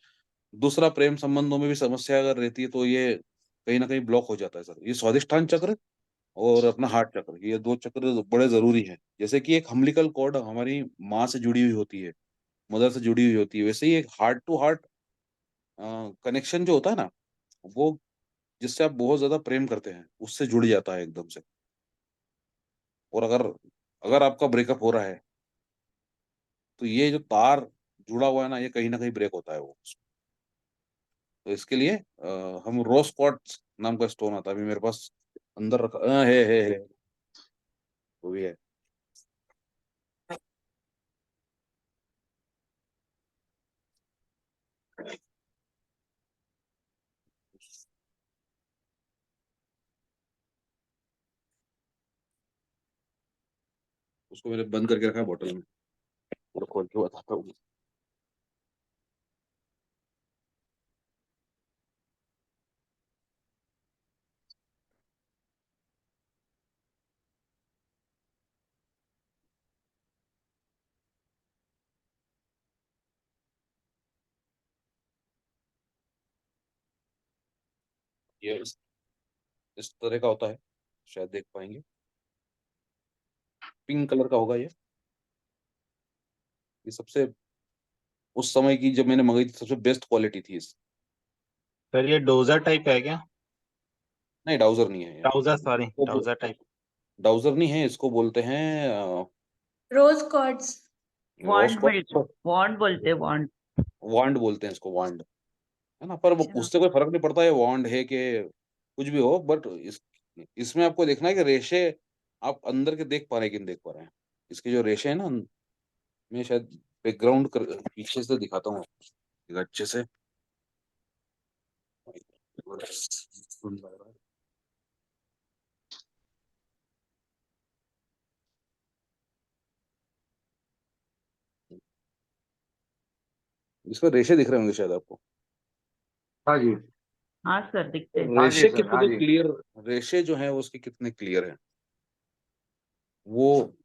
दूसरा, प्रेम संबंधों में भी समस्या अगर रहती है तो ये कहीं ना कहीं ब्लॉक हो जाता है सर। ये स्वादिष्टान चक्र और अपना हार्ट चक्र, ये 2 चक्र बड़े जरूरी हैं। जैसे कि एक अम्बिलिकल कॉर्ड हमारी माँ से जुड़ी हुई होती है, मदर से जुड़ी हुई होती है, वैसे ही एक हार्ट टू हार्ट कनेक्शन जो होता है ना, वो जिससे आप बहुत ज्यादा प्रेम करते हैं उससे जुड़ जाता है एकदम से। और अगर अगर आपका ब्रेकअप हो रहा है तो ये जो तार जुड़ा हुआ है ना, ये कहीं ना कहीं ब्रेक होता है वो। तो इसके लिए हम रोज क्वार्ट्ज नाम का स्टोन आता है, अभी मेरे पास अंदर रखा है, वो भी है। उसको मैंने बंद करके रखा है बोतल में, और खोल के बताता हूँ। ये इस तरह का होता है, शायद देख पाएंगे। पिंक कलर का होगा ये सबसे उस समय की जब मैंने मंगाई थी सबसे बेस्ट क्वालिटी थी इस। सर ये डोजर टाइप है क्या? नहीं, डाउजर नहीं है ये। ट्राउजर, सॉरी, वो ट्राउजर टाइप। डाउजर नहीं है, इसको बोलते हैं रोज कॉर्ड्स। रोज वांड बोलते हैं, वांड। वांड बोलते हैं इसको, वांड, है ना। पर वो अच्छा। उससे कोई फर्क नहीं पड़ता है वांड है कि कुछ भी हो, बट इसमें आपको देखना है कि रेशे आप अंदर के देख पा रहे हैं कि नहीं देख पा रहे हैं। इसके जो रेशे हैं ना, मैं शायद बैकग्राउंड पीछे से दिखाता हूँ एक अच्छे से। इसमें रेशे दिख रहे होंगे शायद आपको। हाँ जी। हाँ सर, दिखते हैं। हाँ जी रेशे सर, हाँ कितने जी। क्लियर, रेशे जो हैं वो उसके कितने क्लियर हैं, वो,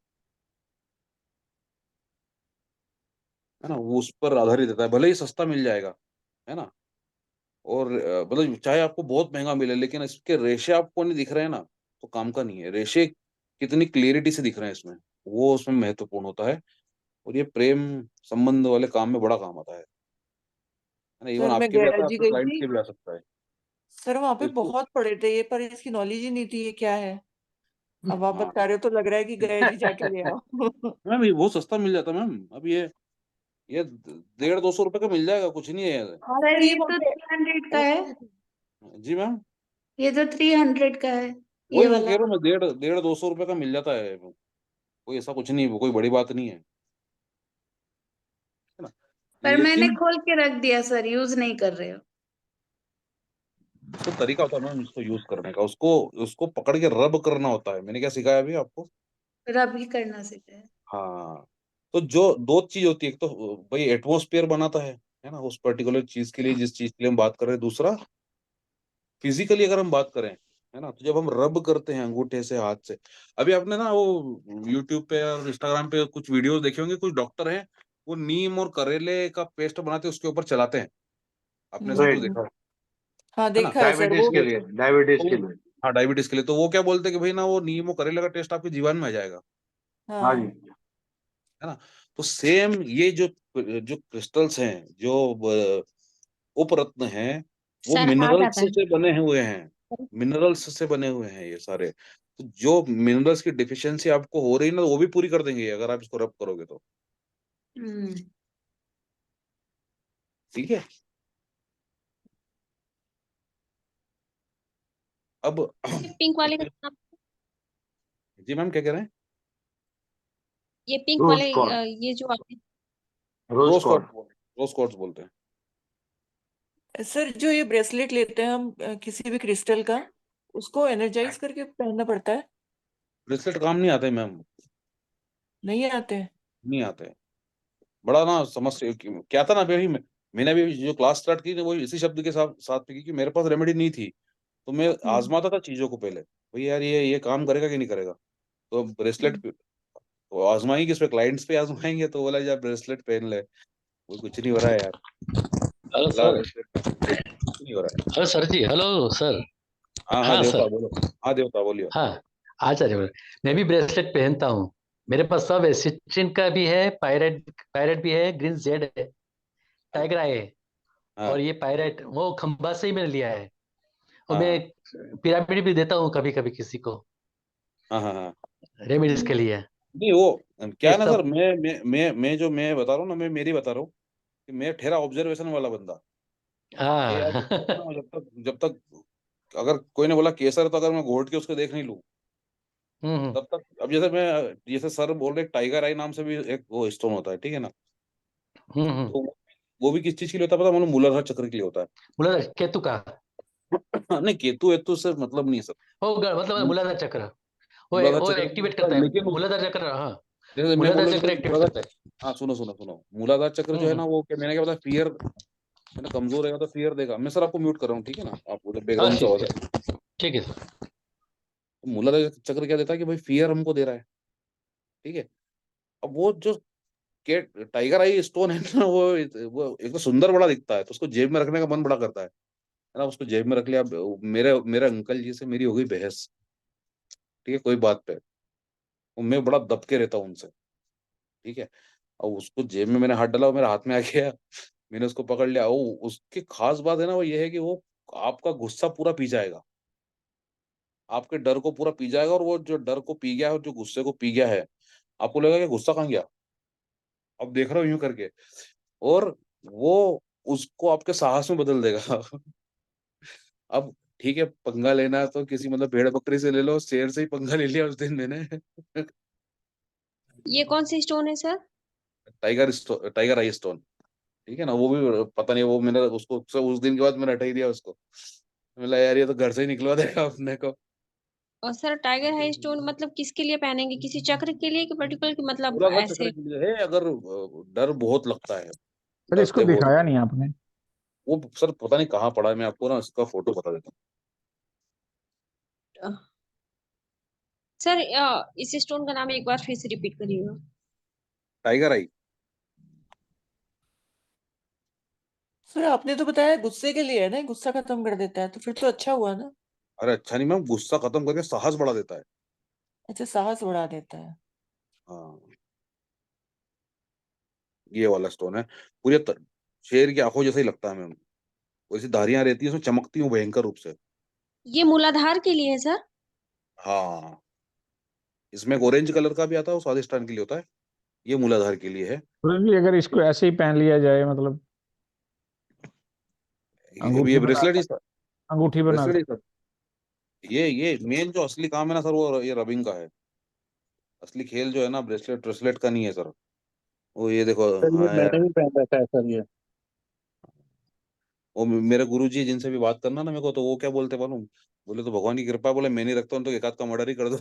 है ना, वो उस पर आधारित रहता है। भले ही सस्ता मिल जाएगा, है ना, और मतलब चाहे आपको बहुत महंगा मिले, लेकिन इसके रेशे आपको नहीं दिख रहे हैं ना, तो काम का नहीं है। रेशे कितनी क्लियरिटी से दिख रहे हैं इसमें, वो उसमें महत्वपूर्ण होता है। और ये प्रेम संबंध वाले काम में बड़ा काम आता है ना। इवन सर मैं आपके भी आता गया है, जी आपके गई क्लाइंट थी के भी आ सकता है। सर, वहां तो पे इसको, बहुत पड़े थे ये, पर इसकी नॉलेज ही नहीं थी ये क्या है। अब आप हाँ बता रहे हो तो लग रहा है कि गया जी जाके ले आओ। मैम ये बहुत सस्ता मिल जाता है मैम। अब ये 150-200 रुपए का मिल जाएगा, कुछ नहीं है। हाँ सर सर, ये ये वहाँ तो पे 300 का है। जी मैम, ये तो 300 का है, ये वही मैं वाला। कह रहा हूँ मैं, 150-200 रुपए का मिल जाता है। कोई ऐसा कुछ नहीं, कोई बड़ी बात नहीं है ना। पर मैंने लेकिन खोल के रख दिया सर, यूज नहीं कर रहे हो। उसको तरीका होता है मैम उसको यूज करने का, उसको उसको पकड़ के रब करना होता है। मैंने क्या सिखाया अभी आपको? रब ही करना सीखा है। हाँ। तो जो दो चीज होती है, एक तो भाई एटमोस्फेयर बनाता है ना, उस पर्टिकुलर चीज के लिए जिस चीज के लिए हम बात कर रहे हैं। दूसरा, फिजिकली अगर हम बात करें, है ना, तो जब हम रब करते हैं अंगूठे से, हाथ से। अभी आपने ना वो यूट्यूब पे और इंस्टाग्राम पे कुछ वीडियोस देखे होंगे, कुछ डॉक्टर हैं वो नीम और करेले का पेस्ट बनाते हैं, उसके ऊपर चलाते हैं। आपने ऐसा कुछ राइट। देखा हाँ है ना? देखा है सर डायबिटीज वो। के लिए, डायबिटीज के तो लिए। हाँ, डायबिटीज के लिए। तो वो क्या बोलते हैं कि भाई ना, वो नीम और करेले का टेस्ट आपके जीवन में आ जाएगा, हाँ जी। हाँ है ना। तो सेम ये जो जो क्रिस्टल्स हैं, जो उपरत्न हैं, वो सर हार्ट मिनरल्स आता है। से बने हुए हैं। मिनरल्स से बने हुए हैं ये सारे। तो जो मिनरल्स की डिफिशियंसी आपको हो रही है ना, वो भी पूरी कर देंगे ये, अगर आप इसको रब करोगे तो। हम्म। ठीक है। अब ये पिंक वाले का नाम, जी मैम क्या कह रहे हैं? ये पिंक रोज वाले कॉर्ड। ये जो आपने रोज कॉर्ड। रोज क्वार्ट्ज बोलते हैं। सर जो ये ब्रेसलेट लेते हैं हम किसी भी क्रिस्टल का, उसको एनर्जाइज करके पहनना पड़ता है? ब्रेसलेट काम नहीं आते मैम, नहीं आते? नहीं आते। बड़ा ना समस्या क्या था ना अभी मैंने भी जो क्लास स्टार्ट की वो इसी शब्द के साथ साथ की कि मेरे पास रेमेडी नहीं थी, तो मैं आजमाता था चीजों को पहले, भाई यार ये काम करेगा कि नहीं करेगा। तो ब्रेसलेट तो आजमाएंगे किस पे, क्लाइंट्स पे आजमाएंगे, तो बोला यार ब्रेसलेट पहन ले, वो कुछ नहीं हो रहा है यार। हेलो ला सर। कुछ नहीं हो रहा है। Hello sir ji. Hello sir. हाँ हाँ देवता सर। बोलो। हाँ देवता बोलियो। हाँ आचार्य बोल। मैं भी ब्रेसलेट पहनता हूँ, मेरे पास सब है। सिट्रिन का भी है, पायरेट पायरेट भी है, ग्रीन जेड है, टाइगर आई है। हाँ और ये पायरेट वो खंबा से ही मैंने लिया है। और मैं हाँ पिरामिड भी देता हूँ कभी कभी किसी को, हाँ हाँ हाँ। रेमेडीज के लिए। नहीं वो क्या ये है ना सर, सब। मैं जो मैं बता रहा हूँ ना, मैं मेरी बता रहा हूँ कि मैं ठहरा ऑब्जर्वेशन वाला बंदा। ये यार हाँ जब तक अगर कोई ने बोला केसर, तो अगर मैं घोट के उसको देख नहीं लूं हम्म तब तक। अब जैसे सर बोल रहे टाइगर आई नाम से भी एक वो स्टोन होता है, ठीक है ना। हम्म। तो वो भी किस चीज के लिए होता है पता है? मूलाधार चक्र के लिए होता मूलाधार केतु का। है। नहीं केतु वेतु से मतलब नहीं सर। मतलब मूलाधार चक्र मूलाधार वो चक्र के लिए एक्टिवेट होता करता है, है लेकिन मूलाधार चक्र। हाँ जैसे मैं बोल मूलाधार रहा चक्र हूँ एक्टिवेट मूलाधार, करता है। हाँ सुनो सुनो सुनो, मूलाधार चक्र जो है हम्म। ना, वो क्या मैंने क्या बताया, फियर है ना, कमजोर रहेगा तो फियर देगा। मैं सर आपको म्यूट कर रहा हूँ, ठीक है ना, आप उधर हाँ बैकग्राउंड से ठीक आवाज है। है। ठीक है सर। तो मूलाधार चक्र क्या देता है कि भाई फियर हमको दे रहा है, ठीक है। अब वो जो के टाइगर आई स्टोन है ना, वो एक तो सुंदर बड़ा दिखता है, तो उसको जेब में रखने का मन बड़ा करता है ना। उसको जेब में रख लिया। मेरे मेरे अंकल जी से मेरी हो गई बहस, ठीक है, कोई बात पे। वो मैं बड़ा दबके रहता हूँ उनसे, ठीक है। और उसको जेब में मैंने हाथ डाला, वो मेरे हाथ में आ गया, मैंने उसको पकड़ लिया। वो उसकी खास बात है ना, वो ये है कि वो आपका गुस्सा पूरा पी जाएगा, आपके डर को पूरा पी जाएगा। और वो जो डर को पी गया है, जो गुस्से को पी गया है, आपको लगेगा कि गुस्सा कहाँ गया, अब देख रहा हूँ यूं करके। और वो उसको आपके साहस में बदल देगा। अब ठीक है, पंगा लेना है तो किसी मतलब भेड़ बकरी से ले लो, शेर से ही पंगा ले लिया उस दिन मैंने। ये कौन सी स्टोन है सर? टाइगर आई स्टोन, ठीक है ना। वो भी पता नहीं, वो मैंने उसको उस दिन के बाद मैंने हटा ही दिया उसको। बोला यार ये तो घर से ही निकलवा देगा अपने को। और सर टाइगर है स्टोन मतलब किसके लिए पहनेंगे? किसी चक्र के लिए कि पर्टिकुलर की मतलब पूरा घर चक्कर ऐसे? के लिए है, अगर डर बहुत लगता है, सर इसको डरते बहुत। दिखाया नहीं आपने। वो सर पता नहीं कहाँ पड़ा है, मैं आपको ना इसका फोटो बता देता हूँ। सर इस स्टोन का नाम एक बार फिर से रिपीट करिएगा। टाइगर आई। सर आपने तो बताया गुस्से के लिए है ना, गुस्सा खत्म कर देता है, तो फिर तो अच्छा हुआ ना। अरे अच्छा नहीं मैम, गुस्सा खत्म करके साहस बढ़ा देता है। अच्छा साहस बढ़ा देता है। हाँ ये वाला स्टोन है। पूरे शेर की आंखों जैसा ही लगता है मैम, वैसी धारियां रहती है उसमें, चमकती हूँ भयंकर रूप से। ये मूलाधार के लिए है सर? हाँ इसमें एक ऑरेंज कलर का भी आता है, वो स्वादिष्टान के लिए होता है, ये मूलाधार के लिए है। फिर भी अगर इसको ऐसे ही पहन लिया जाए, मतलब ये अंगूठी ब्रेसलेट ही बनाकर, अंगूठी ब्रेसलेट ही बनाकर। सर। ये मेन जो असली काम है ना सर, वो ये रबिंग का है। असली खेल जो है ना, ब्रेसलेट ब्रेसलेट का नहीं है सर। वो ये देखो। सर ये हाँ मैंने यार, भी पहन रखा है सर ये। वो मेरे गुरु जी जिनसे भी बात करना ना मेरे को, तो वो क्या बोलते मालूम, बोले तो भगवान की कृपा है, बोले मैं नहीं रखता हूँ तो एक आध का मर्डर ही कर दूं।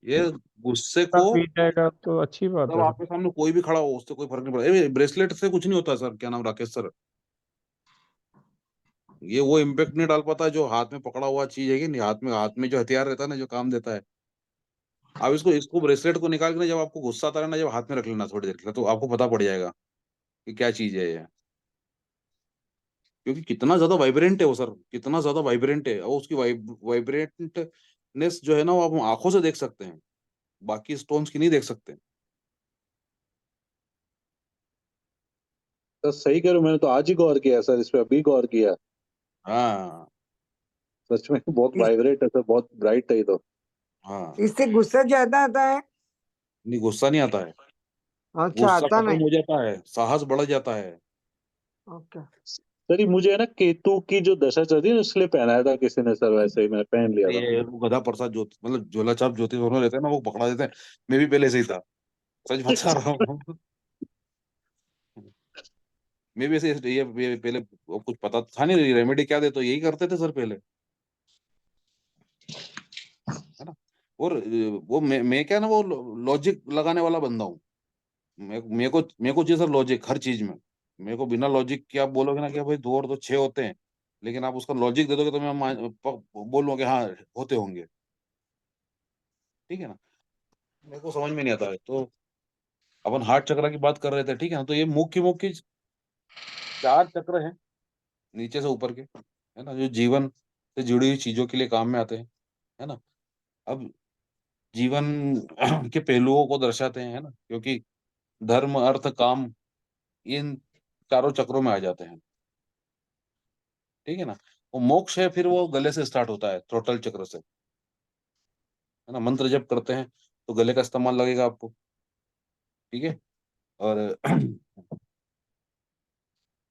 ये गुस्से को, पी जाएगा तो अच्छी बात जब है सर। आपके सामने कोई भी खड़ा हो उससे कोई फर्क नहीं पड़ता। ब्रेसलेट से कुछ नहीं होता सर, क्या नाम राकेश सर, ये वो इम्पेक्ट नहीं डाल पाता जो हाथ में पकड़ा हुआ चीज है कि नहीं, हाथ में जो हथियार रहता है ना, जो काम देता है। आप इसको इसको ब्रेसलेट को निकाल के ना, जब आपको गुस्सा आता है ना, जब हाथ में रख लेना थोड़ी देर के लिए, तो आपको पता पड़ जाएगा कि क्या चीज है ये। क्योंकि कितना ज्यादा वाइब्रेंट है वो सर, कितना ज्यादा वाइब्रेंट है, और उसकी वाइब्रेंटनेस जो है ना, वो आप आंखों से देख सकते हैं, बाकी स्टोन्स की नहीं देख सकते। सर सही कह रहे हो, मैंने तो आज ही गौर किया सर, इस पे अभी गौर किया। हाँ सच में बहुत वाइब्रेट है सर, बहुत ब्राइट है ये तो। हाँ। इससे गुस्सा ज्यादा आता है? नहीं गुस्सा नहीं आता है, अच्छा गुस्सा आता खत्म नहीं। हो जाता है, साहस बढ़ जाता है। ओके। सर ये मुझे है ना केतु की जो दशा चलती है ना, इसलिए पहनाया था किसी ने सर, वैसे ही मैंने पहन लिया था। ये वो गधा प्रसाद ज्योति मतलब झोला छाप ज्योति दोनों रहते हैं ना, वो पकड़ा देते हैं। मैं भी पहले से ही था, सच बता रहा हूँ। मैं भी ऐसे ये पहले कुछ पता था नहीं रेमेडी क्या दे, तो यही करते थे सर पहले, है ना। और वो मैं क्या ना, वो लॉजिक लगाने वाला बंदा हूँ। मेरे को चाहिए सर लॉजिक हर चीज में। मेरे को बिना लॉजिक के आप बोलोगे ना कि भाई 2 और 2 6 होते हैं, लेकिन आप उसका लॉजिक दे दोगे तो मैं बोलूंगा कि हाँ होते होंगे, ठीक है ना। मेरे को समझ में नहीं आता है। तो अपन हार्ट चक्र की बात कर रहे थे, ठीक है ना। तो ये मुख्य मुख्य 4 चक्र हैं नीचे से ऊपर के, है ना, जो जीवन से जुड़ी हुई चीजों के लिए काम में आते हैं, है ना। अब जीवन के पहलुओं को दर्शाते हैं, है ना, क्योंकि धर्म अर्थ काम इन चारों चक्रों में आ जाते हैं, ठीक है ना। वो मोक्ष है फिर वो गले से स्टार्ट होता है, थ्रोटल चक्र से, है ना। मंत्र जप करते हैं तो गले का इस्तेमाल लगेगा आपको, ठीक है। और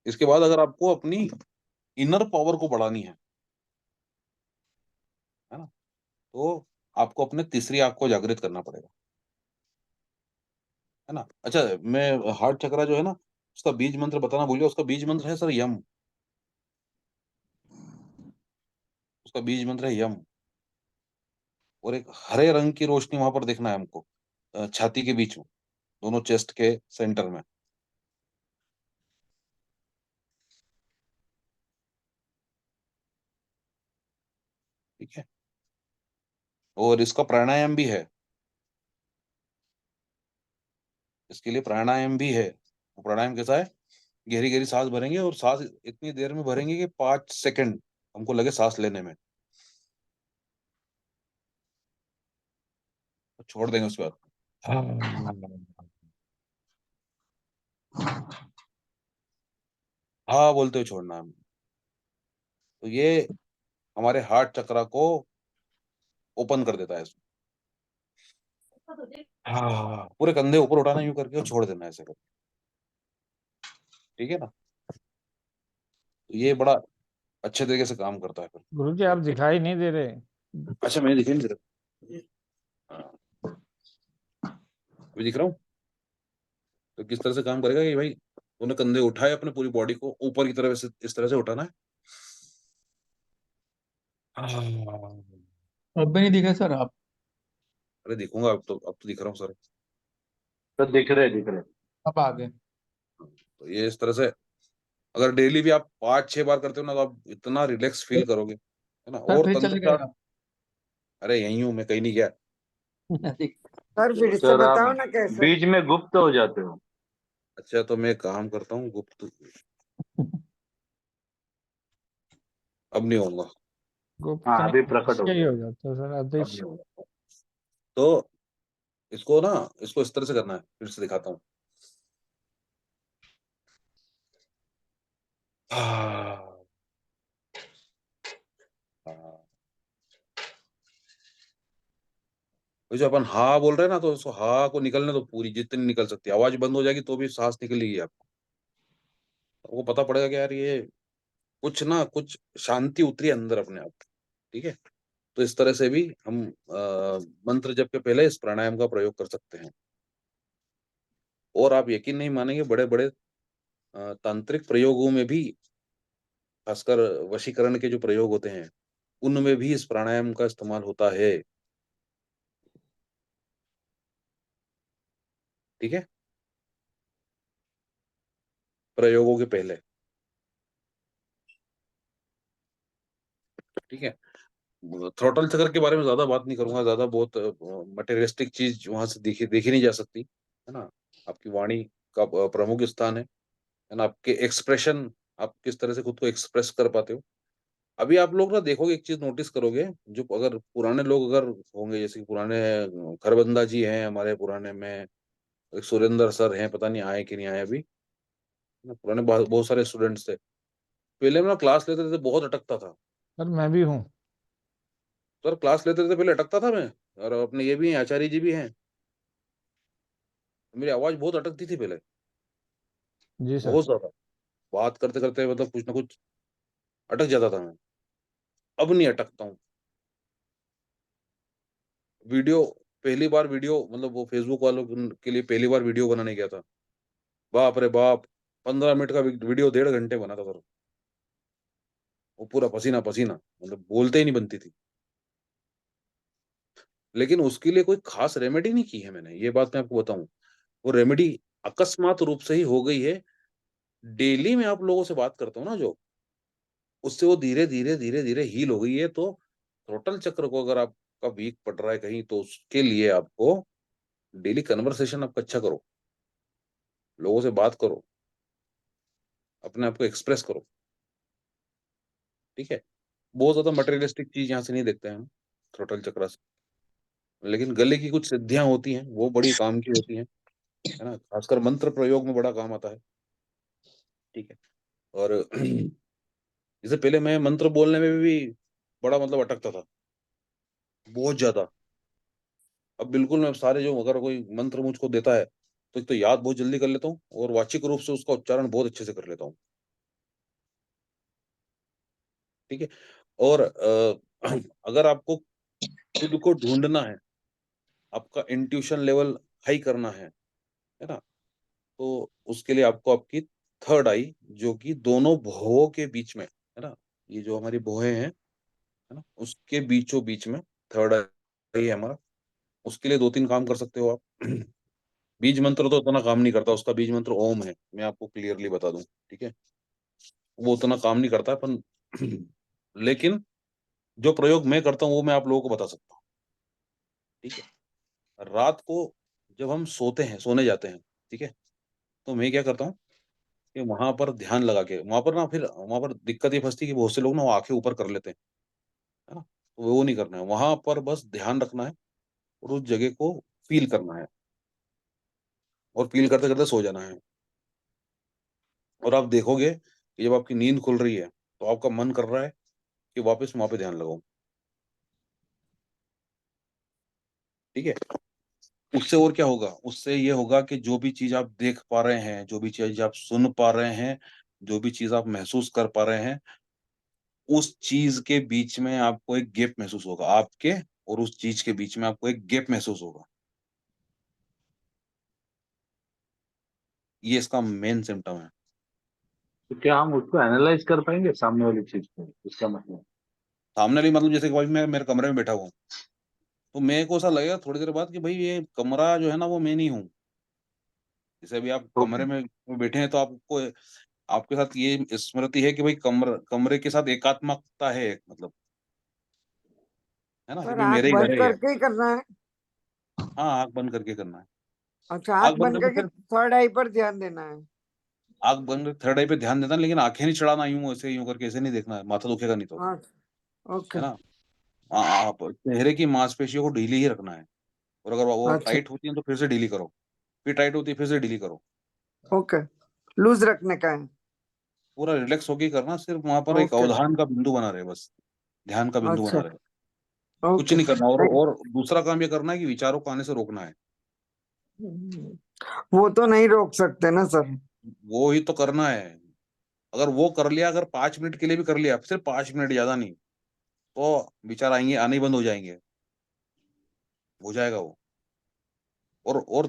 इसके बाद अगर आपको अपनी इनर पावर को बढ़ानी है ना, तो आपको अपने तीसरी आंख को जागृत करना पड़ेगा, है ना। अच्छा, मैं हार्ट चक्रा जो है ना, उसका बीज मंत्र बताना भूल गया। उसका बीज मंत्र है सर यम। उसका बीज मंत्र है यम। और एक हरे रंग की रोशनी वहां पर देखना है हमको, छाती के बीच में, दोनों चेस्ट के सेंटर में, ठीक है। और इसका प्राणायाम भी है, इसके लिए प्राणायाम भी है। वो प्राणायाम कैसा है, गहरी गहरी सांस भरेंगे और सांस इतनी देर में भरेंगे कि 5 सेकंड हमको लगे सांस लेने में, छोड़ देंगे उसके बाद हाँ बोलते हुए छोड़ना है। तो ये हमारे हार्ट चक्रा को ओपन कर देता है इसमें। हाँ, पूरे कंधे ऊपर उठाना यूं करके और छोड़ देना ऐसे करके, ठीक है ना। तो ये बड़ा अच्छे तरीके से काम करता है फिर। गुरु जी आप दिखाई नहीं दे रहे। अच्छा, मैं दिख नहीं दे रहा। हाँ, अभी दिख रहा हूँ। तो किस तरह से काम करेगा कि भाई तूने कंधे उठाए, अपने पूरी बॉडी को ऊपर की तरफ से इस तरह से उठाना है। अब भी नहीं दिखे सर आप? अरे दिखूंगा, अब तो दिख रहा हूँ सर। तो दिख रहे अब आ गए। तो ये इस तरह से अगर डेली भी आप 5-6 बार करते हो ना, तो आप इतना रिलैक्स फील करोगे, है ना। सर और फिर तंत्र चले गए चाट, आप? अरे यही हूँ मैं, कहीं नहीं गया। सर फिर से सर आप बताओ ना कैसे। बीच में गुप्त हो जाते हो। अच्छा, तो मैं काम करता हूँ गुप्त, अब नहीं होगा। गुप्त हाँ अभी नहीं प्रकट हो अदृश्य ही गया। हो जाता है सर, अब नहीं अदृश्य। होगा। तो इसको ना, इसको इस तरह से करना है, फिर से दिखाता हूँ। हाँ, हाँ। तो जो अपन हाँ बोल रहे हैं ना, तो उसको हाँ को निकलने तो पूरी जितनी निकल सकती है, आवाज बंद हो जाएगी तो भी सांस निकलेगी आपको। आपको पता पड़ेगा कि यार ये कुछ ना कुछ शांति उतरी अंदर अपने आप, ठीक है। तो इस तरह से भी हम मंत्र जप के पहले इस प्राणायाम का प्रयोग कर सकते हैं। और आप यकीन नहीं मानेंगे, बड़े बड़े तांत्रिक प्रयोगों में भी, खासकर वशीकरण के जो प्रयोग होते हैं, उनमें भी इस प्राणायाम का इस्तेमाल होता है, ठीक है, प्रयोगों के पहले, ठीक है। थ्रोटल चक्र के बारे में ज्यादा बात नहीं करूंगा, ज्यादा बहुत मटेरियलिस्टिक चीज वहां से देखी नहीं जा सकती, है ना। आपकी वाणी का प्रमुख स्थान है ना। आपके एक्सप्रेशन, आप किस तरह से खुद को एक्सप्रेस कर पाते हो। अभी आप लोग ना देखोगे, एक चीज नोटिस करोगे, जो अगर पुराने लोग अगर होंगे, जैसे कि पुराने खरबंदा जी हैं हमारे पुराने में, एक सुरेंद्र सर हैं, पता नहीं आए कि नहीं आए अभी, ना, पुराने बहुत सारे स्टूडेंट्स थे। पहले मैं क्लास लेते थे बहुत अटकता था सर मैं भी हूँ। सर, क्लास लेते थे पहले अटकता था मैं। और अपने ये भी हैं, आचार्य जी भी हैं, मेरी आवाज बहुत अटकती थी पहले, जी सर। बहुत ज्यादा। बात करते करते मतलब कुछ ना कुछ अटक जाता था मैं। अब नहीं अटकता हूँ। वीडियो पहली बार वीडियो मतलब वो फेसबुक वालों के लिए पहली बार वीडियो बनाने गया था, बाप रे बाप! 15 मिनट का वीडियो 1.5 घंटे बना था सर। वो पूरा पसीना-पसीना, मतलब बोलते ही नहीं बनती थी। लेकिन उसके लिए कोई खास रेमेडी नहीं की है मैंने, ये बात मैं आपको बताऊँ। वो रेमेडी अकस्मात रूप से ही हो गई है। डेली मैं आप लोगों से बात करता हूँ ना जो, उससे वो धीरे-धीरे, धीरे-धीरे हील हो गई है। तो थ्रॉटल चक्र को अगर आपका वीक पड़ रहा है कहीं, तो उसके लिए आपको डेली कन्वर्सेशन आपका अच्छा करो। लोगों से बात करो। अपने आप को एक्सप्रेस करो। ठीक है? बहुत ज़्यादा मटेरियलिस्टिक चीज़ यहाँ से नहीं देखते हैं हम, थ्रॉटल चक्र से। लेकिन गले की कुछ सिद्धियाँ होती हैं, वो बड़ी काम की होती हैं, है ना? खासकर मंत्र प्रयोग में बड़ा काम आता है। ठीक है? और इससे पहले मैं मंत्र बोलने में भी बड़ा मतलब अटकता था, बहुत ज़्यादा। अब बिल्कुल मैं सारे जो अगर कोई मंत्र मुझको देता है, तो एक तो याद बहुत जल्दी कर लेता हूँ और वाचिक रूप से उसका उच्चारण बहुत अच्छे से कर लेता हूँ। ठीक है? और अगर आपको खुद को ढूँढना है, आपका इंट्यूशन लेवल हाई करना है ना? तो उसके लिए आपको आपकी थर्ड आई जो कि दोनों भौहों के बीच में, है ना? ये जो हमारी भौहें हैं, है ना? उसके बीचों-बीच में थर्ड आई है हमारा। उसके लिए 2-3 काम कर सकते हो आप। बीज मंत्र तो उतना काम नहीं करता, उसका बीज मंत्र ओम है, मैं आपको क्लियरली बता दूँ, ठीक है? वो उतना काम नहीं करता है लेकिन जो प्रयोग मैं करता हूँ, वो मैं आप लोगों को बता सकता हूँ, ठीक है? रात को जब हम सोते हैं, सोने जाते हैं, ठीक है? तो मैं क्या करता हूँ कि वहाँ पर ध्यान लगा के वहाँ पर ना फिर वहाँ पर दिक्कत ये फँसती है कि बहुत से लोग ना वो आँखें ऊपर कर लेते हैं, है ना? तो वो नहीं करना है, वहाँ पर बस ध्यान रखना है और उस जगह को फ़ील करना है और फ़ील करते-करते सो जाना है। और आप देखोगे कि जब आपकी नींद खुल रही है, तो आपका मन कर रहा है कि वापस वहाँ पे ध्यान लगाऊँ, ठीक है? उससे और क्या होगा? उससे ये होगा कि जो भी चीज़ आप देख पा रहे हैं, जो भी चीज़ आप सुन पा रहे हैं, जो भी चीज़ आप महसूस कर पा रहे हैं, उस चीज़ के बीच में आपको एक गैप महसूस होगा। आपके और उस चीज़ के बीच में आपको एक गैप महसूस होगा। ये इसका मेन सिम्पटम है। तो क्या हम उसको एनालाइज कर पाएंगे सामने वाली चीज को, इसका मतलब? सामने वाली मतलब जैसे कि भाई मैं मेरे कमरे में बैठा हुआ हूँ, तो मेरे को ऐसा लगेगा थोड़ी देर बाद कि भाई ये कमरा जो है ना वो मैं नहीं हूँ। जैसे अभी आप कमरे में बैठे हैं तो आपको आपके साथ ये स्मृति है कि भाई कमरे के साथ एकात्मकता है एक मतलब, है ना? कि सर भाई आंख मेरा ही घर बंद है ये। करके ही करना है? हाँ, आँख बंद करके करना है। अच्छा, आँख आंख बंद बंद करके करके फिर थर्ड आई पर ध्यान देना है? आँख बंद करके थर्ड आई पे ध्यान देना है, लेकिन आँखें नहीं चढ़ाना यूँ ऐसे यूँ करके ऐसे नहीं देखना है, माथा दुखेगा नहीं तो, हाँ, ओके। है ना? आप चेहरे की मांसपेशियों को ढीली ही रखना है और अगर वो अच्छा, टाइट होती है तो फिर से ढीली करो, फिर टाइट होती है फिर से ढीली करो। ओके, लूज रखने का है? पूरा रिलैक्स होके ही करना, सिर्फ वहाँ पर एक ओके, अवधान का बिंदु बना रहे बस, ध्यान का बिंदु बना अच्छा, रहे। कुछ ओके। नहीं करना और दूसरा काम ये करना है कि विचारों को आने से रोकना है। वो तो नहीं रोक सकते ना सर? वो ही तो करना है। अगर वो कर लिया, अगर 5 मिनट के लिए भी कर लिया, सिर्फ 5 मिनट ज़्यादा नहीं, तो विचार आएँगे, आने ही बंद हो जाएँगे, हो जाएगा वो। और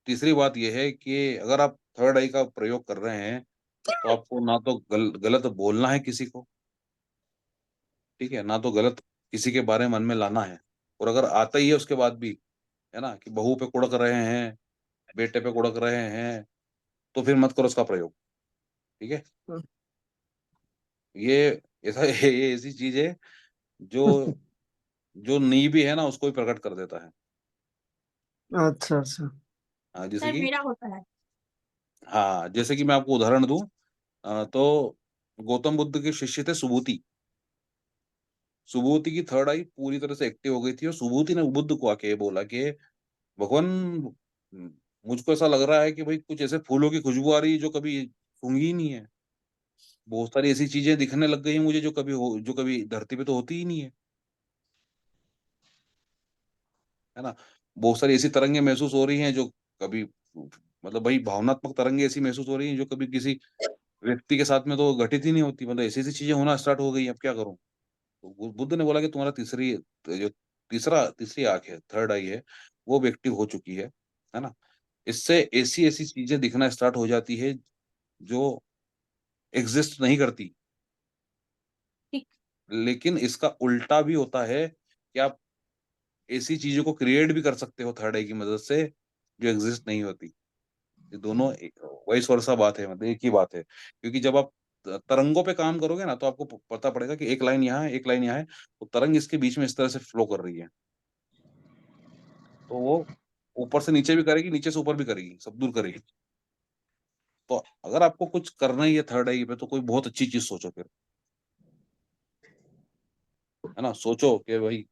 तीसरी बात ये है कि अगर आप थर्ड आई का प्रयोग कर रहे हैं, तो आपको ना तो गलत बोलना है किसी को, ठीक है? ना तो गलत किसी के बारे में मन में लाना है। और अगर आता ही है उसके बाद भी, है ना? कि बहू पे कुड़क रहे हैं, बेटे पे कुड़क रहे हैं, तो फिर मत करो उसका प्रयोग, ठीक है? ये ऐसा ये ऐसी चीज़ है जो जो नी भी है ना उसको भी प्रकट कर देता है। अच्छा, अच्छा। जैसे सर कि मेरा होता है। हाँ, जैसे कि मैं आपको उदाहरण दूँ तो गौतम बुद्ध के शिष्य थे सुबूति। सुबूति की थर्ड आई पूरी तरह से एक्टिव हो गई थी और सुबूति ने बुद्ध को आके ये बोला कि भगवान मुझको ऐसा लग रहा है कि भाई कुछ ऐसे फूलों की खुशबू आ रही है जो कभी सूंघी ही नहीं है। बहुत सारी ऐसी चीज़ें दिखने लग गई हैं मुझे जो कभी धरती पे तो होती ही नहीं है ना? बहुत सारी ऐसी तरंगें महसूस हो रही हैं जो कभी मतलब भाई भावनात्मक तरंगें ऐसी महसूस हो रही हैं जो कभी किसी व्यक्ति के साथ में तो घटित ही नहीं होती। मतलब ऐसी-ऐसी चीज़ें होना स्टार्ट हो गई हैं, अब क्या करूँ? तो बुद्ध ने बोला कि तुम्हारा तीसरी जो तीसरी आंख है, थर्ड आई है, वो भी एक्टिव हो चुकी है ना। इससे ऐसी ऐसी चीजें दिखना स्टार्ट हो जाती है जो एग्जिस्ट नहीं करती। ठीक। लेकिन इसका उल्टा भी होता है कि आप ऐसी चीजों को क्रिएट भी कर सकते हो थर्ड आई की मदद से जो एग्जिस्ट नहीं होती। ये दोनों वाइस वर्सा बात है, मतलब एक ही बात है। क्योंकि जब आप तरंगों पे काम करोगे ना, तो आपको पता पड़ेगा कि एक लाइन यहाँ है, एक लाइन यहाँ है, तो तरंग इसके बीच में इस तरह से फ्लो कर रही है, तो वो ऊपर से नीचे भी करेगी, नीचे से ऊपर भी करेगी, सब दूर करेगी। तो अगर आपको कुछ करना ही है थर्ड आई पे, तो कोई बहुत अच्छी चीज सोचो फिर, है ना। सोचो कि भाई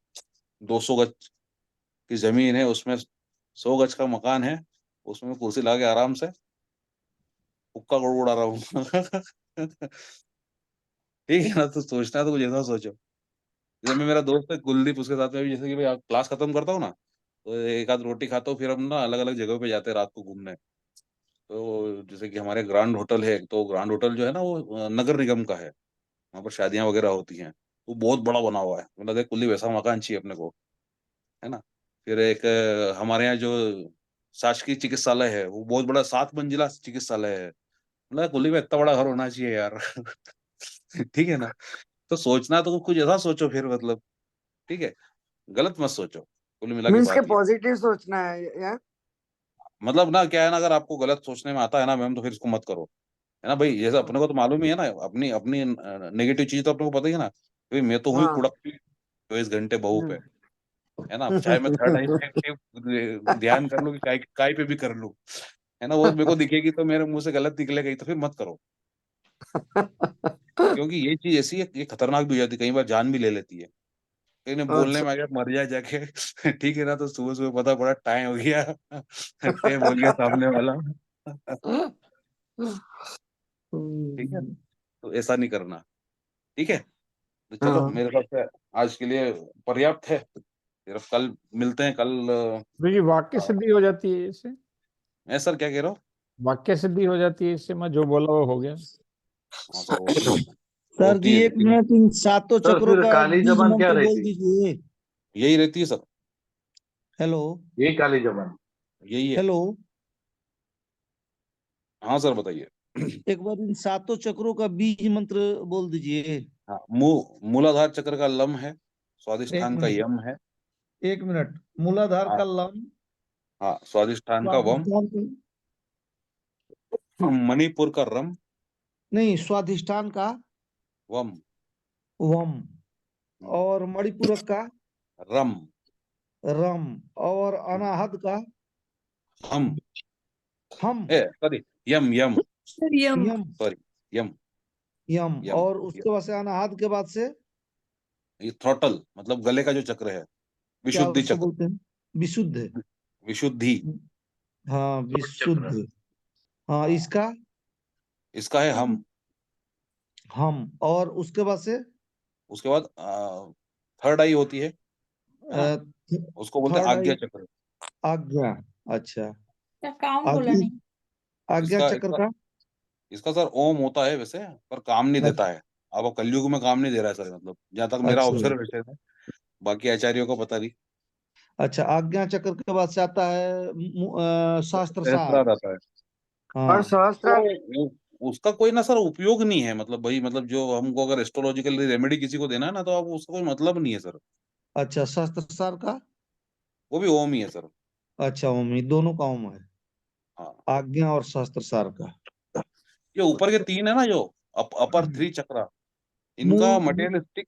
200 गज की जमीन है, उसमें 100 गज का मकान है, उसमें मैं कुर्सी ला के आराम से हुक्का उड़ा रहा हूँ। ठीक है ना। तो सोचना है तो कुछ ऐसा सोचो। जैसे मैं, मेरा दोस्त है कुलदीप, उसके साथ में भी जैसे कि भाई क्लास खत्म करता हूँ ना, तो एक आध रोटी खाता हूँ, फिर हम ना अलग अलग जगहों पे जाते हैं रात को घूमने। तो जैसे कि हमारे ग्रांड होटल है, तो ग्रांड होटल जो है ना, वो नगर निगम का है, वहाँ पर शादियां वगैरह होती हैं। वो बहुत बड़ा बना हुआ है, मतलब देख कुलदीप वैसा मकान चाहिए अपने को, है ना। फिर एक हमारे यहाँ जो शासकीय चिकित्सालय है, वो बहुत बड़ा 7 मंजिला चिकित्सालय है। मतलब कुलदीप इतना बड़ा घर होना चाहिए यार। ठीक है ना। तो सोचना तो कुछ ऐसा सोचो फिर, मतलब ठीक है, गलत मत सोचो, कुल मिला के मीन्स के बात ये। पॉजिटिव सोचना है या मतलब ना क्या है ना, अगर आपको गलत सोचने में आता है ना मैम, तो फिर इसको मत करो, है ना भाई। जैसे अपने को तो मालूम ही है ना, अपनी अपनी नेगेटिव चीज तो अपने को पता ही है ना। भाई मैं तो हुई हाँ कुड़क 24 घंटे बहू पे, है ना। चाहे मैं थर्ड आई हम्म। पे ध्यान कर लूं कि काय पे भी कर लूं, है ना। वो मेरे को दिखेगी तो मेरे मुंह से गलत निकलेगा ही, तो फिर मत करो। क्योंकि ये चीज ऐसी है, ये खतरनाक भी हो जाती है, कई बार जान भी ले लेती है। इन्हें बोलने अच्छा में अगर मर जाए जाके, ठीक है ना, तो सुबह सुबह पता पड़ा टाइम हो गया, टे बोल गया सामने वाला। ठीक है, तो ऐसा नहीं करना। ठीक है, तो चलो हाँ मेरे पास से आज के लिए पर्याप्त है। फिर अब कल मिलते हैं। कल देखिए वाक्य सिद्धि हो जाती है इससे। मैं सर क्या कह रहा हूँ? वाक्य सिद्धि हो जाती है इससे, मैं जो बोला वो हो गया। हाँ सर, सर होती जी है, एक लेकिन मिनट, इन 7 सर चक्रों फिर का काली बीज जबान क्या मंत्र बोल रहती? दीजिए। यही रहती है सर, हेलो ये काली जबान। यही है। हेलो, हाँ सर बताइए। एक बार इन 7 चक्रों का बीज मंत्र बोल दीजिए। हाँ, मूलाधार चक्र का लम है, एक स्वादिष्ठान का मिनट, यम है। एक मिनट। मूलाधार हाँ का लम, हाँ, स्वादिष्ठान का वम, स्वादिष्ठान का मणिपुर का रम, नहीं, स्वादिष्ठान का वम, वम, और मणिपूरक का रम, रम, और अनाहत का हम, हम, सॉरी, यम यम, यम यम, सॉरी, यम, यम, यम। और उसके बाद से अनाहत के बाद से ये थ्रोटल मतलब गले का जो चक्र है, क्या विशुद्धि उसको चक्र, बोलते हैं? विशुद्ध। विशुद्धि। हाँ विशुद्ध। हाँ इसका इसका है हम, और उसके बाद से उसके बाद थर्ड आई होती है ना, उसको बोलते हैं थर्ड आई आज्ञा चक्र। आज्ञा। अच्छा, क्या काउंट बोला आज्ञा, नहीं? आज्ञा इसका चक्र इसका का इसका सर ओम होता है वैसे, पर काम नहीं देता अच्छा है। अब कलयुग में काम नहीं दे रहा है सर, मतलब जहां तक मेरा अच्छा ऑब्जर्वेशन है, बाकी आचार्यों को पता नहीं। अच्छा। आज्ञा चक्र के बाद से आता है शास्त्र सहस्त्रा सार। रहता है। और हाँ सहस्त्र उसका कोई ना सर उपयोग नहीं है, मतलब भाई, मतलब जो हमको अगर एस्ट्रोलॉजिकल रेमेडी किसी को देना है ना, तो आप उसका कोई मतलब नहीं है सर। अच्छा, शास्त्र सार का वो भी ओम ही है सर। अच्छा, ओम, ये दोनों का ओम है, हाँ, आज्ञा और शास्त्र सार का। ये ऊपर के 3 है ना, जो अपर 3 चक्रा, इनका मूल मटेरियलिस्टिक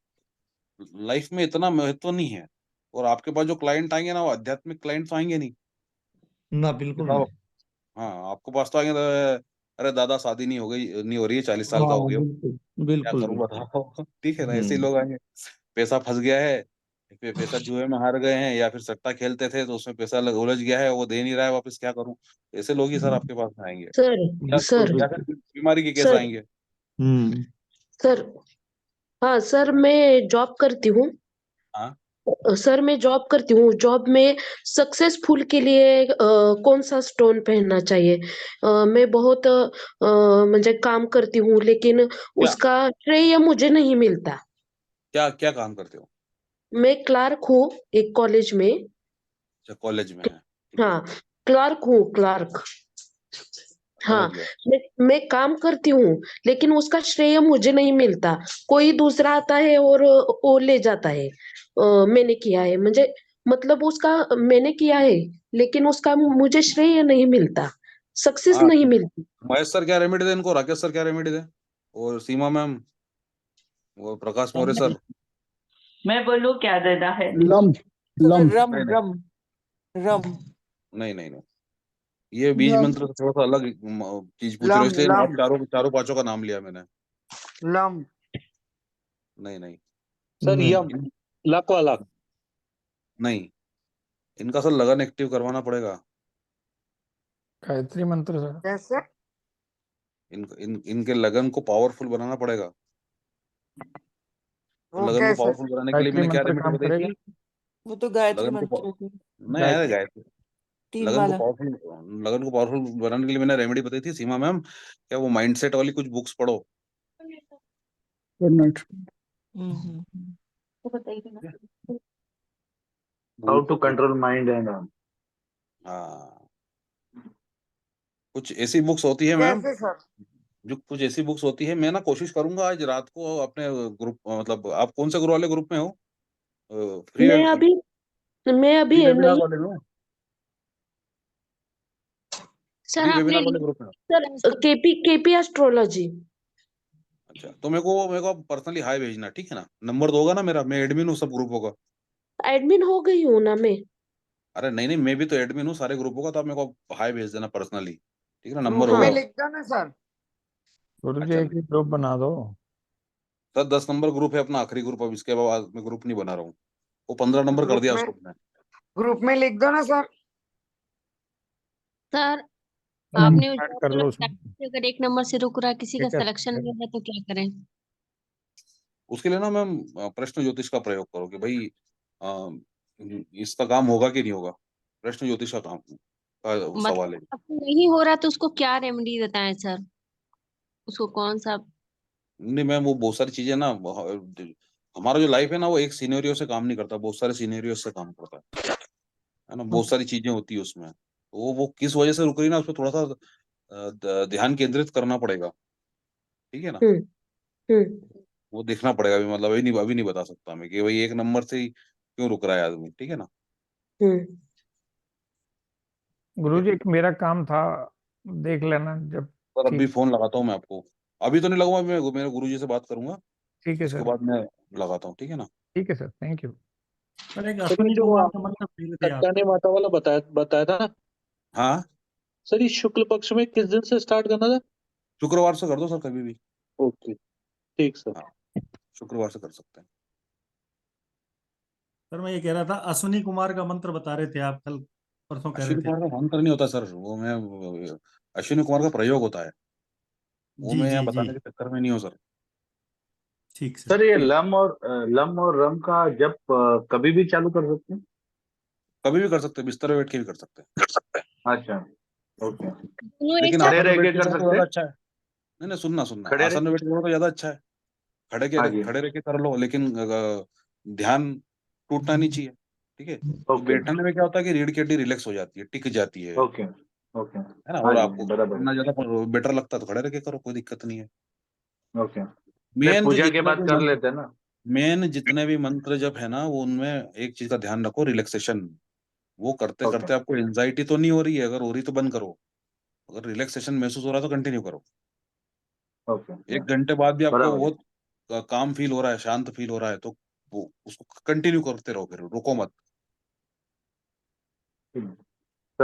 लाइफ में इतना महत्व नहीं है। और आपके पास जो क्लाइंट आएंगे ना, वो आध्यात्मिक क्लाइंट तो आएंगे नहीं। ना, कि बिल्कुल नहीं। साहब, हाँ, आपको पास तो आएंगे तो, अरे दादा शादी नहीं हो रही है, 40 साल का हाँ हो गया, बिल्कुल क्या बिल्कुल करूं बिल्कुल। बताओ। ठीक है ना, ऐसे ही लोग आएंगे। पैसा फंस गया है, पैसा जुए में हार गए हैं, या फिर सट्टा खेलते थे तो उसमें पैसा उलझ गया है, वो दे नहीं रहा है वापस, क्या करूं। ऐसे लोग ही सर आपके पास में आएंगे, सर बिल्कुल सर या फिर बिल्कुल। बीमारी के केस सर आएंगे। हम्म। सर हाँ सर, मैं जॉब करती हूँ। हाँ, सर मैं जॉब करती हूँ। जॉब में सक्सेसफुल के लिए कौन सा स्टोन पहनना चाहिए? मैं बहुत म्हणजे काम करती हूँ, लेकिन क्या उसका श्रेय मुझे नहीं मिलता। क्या क्या काम करते हो? मैं क्लार्क हूँ एक कॉलेज में। अच्छा कॉलेज में है, हाँ, क्लार्क हूँ, क्लार्क। हाँ, समझ गया। मैं काम करती हूँ, लेकिन उसका श्रेय मुझे नहीं मिलता। कोई दूसरा आता है और वो ले जाता है। मैंने किया है, मुझे मतलब उसका मैंने किया है, लेकिन उसका मुझे श्रेय नहीं मिलता, सक्सेस हाँ नहीं मिलती। महेश सर क्या रेमेडी दे इनको, राकेश सर क्या रेमेडी दे, और सीमा मैम, वो प्रकाश मौर्य सर। मैं बोलूं क्या देना है? लम लम रम नहीं नहीं रम रम नहीं नहीं नहीं, ये बीज लम मंत्र से थोड़ा सा अलग चीज पूछ रहे हो, लम इसलिए आप लम चारों चारों पांचों का नाम लिया मैंने। लम नहीं नहीं सर नहीं, यम, लाख वाला। नहीं, इनका सर लगन एक्टिव करवाना पड़ेगा। गायत्री मंत्र सर। कैसे? इनके लगन को पावरफुल बनाना पड़ेगा। तो वो लगन को कैसे? पावरफुल बनाने के लिए गायत्री मैंने क्या मंत्र रेमेडी काम बताई करेगा? थी? वो तो गायत्री लगन को मंत्र होती है, नहीं यार गायत्री तीन लगन को माला। पावरफुल, लगन को पावरफुल बनाने के लिए मैंने रेमेडी बताई थी सीमा मैम, क्या वो माइंडसेट वाली कुछ बुक्स पढ़ो। Good night. तो बताइए ना। How to control mind and हाँ, कुछ ऐसी बुक्स होती है मैम, कैसे सर? जो कुछ ऐसी बुक्स होती है, मैं ना कोशिश करूंगा आज रात को अपने ग्रुप, मतलब आप कौन से ग्रुप वाले ग्रुप में हो? फ्री मैं अभी फ्री वेबिनार नहीं वाले में हो? सर फ्री आपने वेबिनार वाले ग्रुप में हो? Sir, KP astrology. अच्छा तो मेरे को पर्सनली हाई भेजना, ठीक है ना? नंबर दोगा ना मेरा, मैं एडमिन हूँ सब ग्रुपों का। एडमिन हो गई हूँ ना मैं। अरे नहीं नहीं, मैं भी तो एडमिन हूँ सारे ग्रुपों का, तो आप मेरे को हाई भेज देना पर्सनली, ठीक है ना? नंबर ग्रुप में होगा। लिख दो ना सर। गुरु जी अच्छा एक ही ग्रुप बना दो। सर 10 नंबर ग्रुप है अपना, आखिरी ग्रुप, अब इसके बाद मैं ग्रुप नहीं बना रहा हूँ। वो 15 नंबर कर ग्रुप दिया में उसको मैंने। ग्रुप में लिख दो ना सर। सर सर आप आपने उस ऐड जॉब कर के लो लिए उसमें। अगर एक नंबर से रुक रहा है, किसी का ठीक है सिलेक्शन नहीं है तो क्या करें? उसके लिए ना मैम प्रश्न ज्योतिष का प्रयोग करो कि भाई अ, इसका काम होगा कि नहीं होगा। प्रश्न ज्योतिष का काम का सवाल है। मतलब अब नहीं हो रहा तो उसको क्या रेमेडी बताएं सर? उसको कौन सा? नहीं मैम, वो बहुत सारी चीजें ना, हमारा जो लाइफ है ना, वो एक सिनेरियो से काम नहीं करता, बहुत सारे सिनेरियो से काम करता है ना? बहुत सारी चीजें होती है उसमें, तो वो किस वजह से रुक रही ना, उस पर थोड़ा सा ध्यान केंद्रित करना पड़ेगा, ठीक है ना? हम्म हम्म वो देखना पड़ेगा, अभी मतलब अभी नहीं बता सकता मैं कि भाई एक नंबर से ही क्यों रुक रहा है आदमी, ठीक है ना? हम्म ठीक गुरु है जी एक मेरा काम था, देख लेना जब। सर, अभी ठीक। फोन लगाता हूँ मैं आपको, अभी तो नहीं लगूंगा, मैं मेरे गुरुजी से बात करूंगा, ठीक है उसके सर। बाद मैं लगाता हूँ, ठीक है ना? ठीक है सर, थैंक यू। सर एक सर ये अश्विनी जो कुमार का आपने मंत्र दे रहे थे आप। कत्यानी माता वाला बताया था ना हाँ, सर, ये शुक्ल पक्ष में किस दिन से स्टार्ट करना था? शुक्रवार से कर दो सर, कभी भी। ओके, ठीक सर। हाँ, शुक्रवार से कर सकते हैं। सर मैं ये कह रहा था, अश्विनी कुमार का मंत्र बता रहे थे आप कल परसों कह रहे अश्विनी थे। कुमार का मंत्र नहीं होता सर, वो मैं अश्विनी कुमार का प्रयोग होता है, वो जी मैं यहाँ जी जी, बताने के चक्कर में नहीं हूँ सर। ठीक सर। सर ये ठीक, लम और रम का जप कभी भी चालू कर सकते हैं? कभी भी कर सकते हैं, बिस्तर पे बैठ के भी कर सकते हैं, अच्छा, ओके। दोनों एक लेकिन साथ? खड़े आसन में रह बैठ के के कर करो तो सकते ज्यादा हैं? अच्छा है। नहीं नहीं, सुनना खड़े रह आसन में बैठ के करो तो ज्यादा अच्छा है। हाँ जी, खड़े रह के कर लो, लेकिन ध्यान टूटना नहीं चाहिए, ठीक है? तो ओके बैठने में क्या होता है कि रीढ़ की हड्डी रिलैक्स हो जाती है, टिक जाती ओके ओके। है ना? हाँ और जी, आपको बराबर, करना ज्यादा बेटर लगता है तो खड़े रह के करो, कोई दिक्कत नहीं है। ओके। नहीं, मेन जो पूजा के जितने बाद भी कर मंत्र लेते हैं ना। मेन जितने भी मंत्र जप है ना, वो उनमें एक चीज का ध्यान रखो, रिलैक्सेशन। वो करते ओके करते आपको एंजाइटी तो नहीं हो रही है, अगर हो रही तो बंद करो, अगर रिलैक्सेशन महसूस हो रहा है तो कंटिन्यू करो। ओके, 1 घंटे बाद भी आपको बराबर है। बहुत काम फील हो रहा है, शांत फील हो रहा है, तो वो उसको कंटिन्यू करते रहो, फिर रुको मत, सर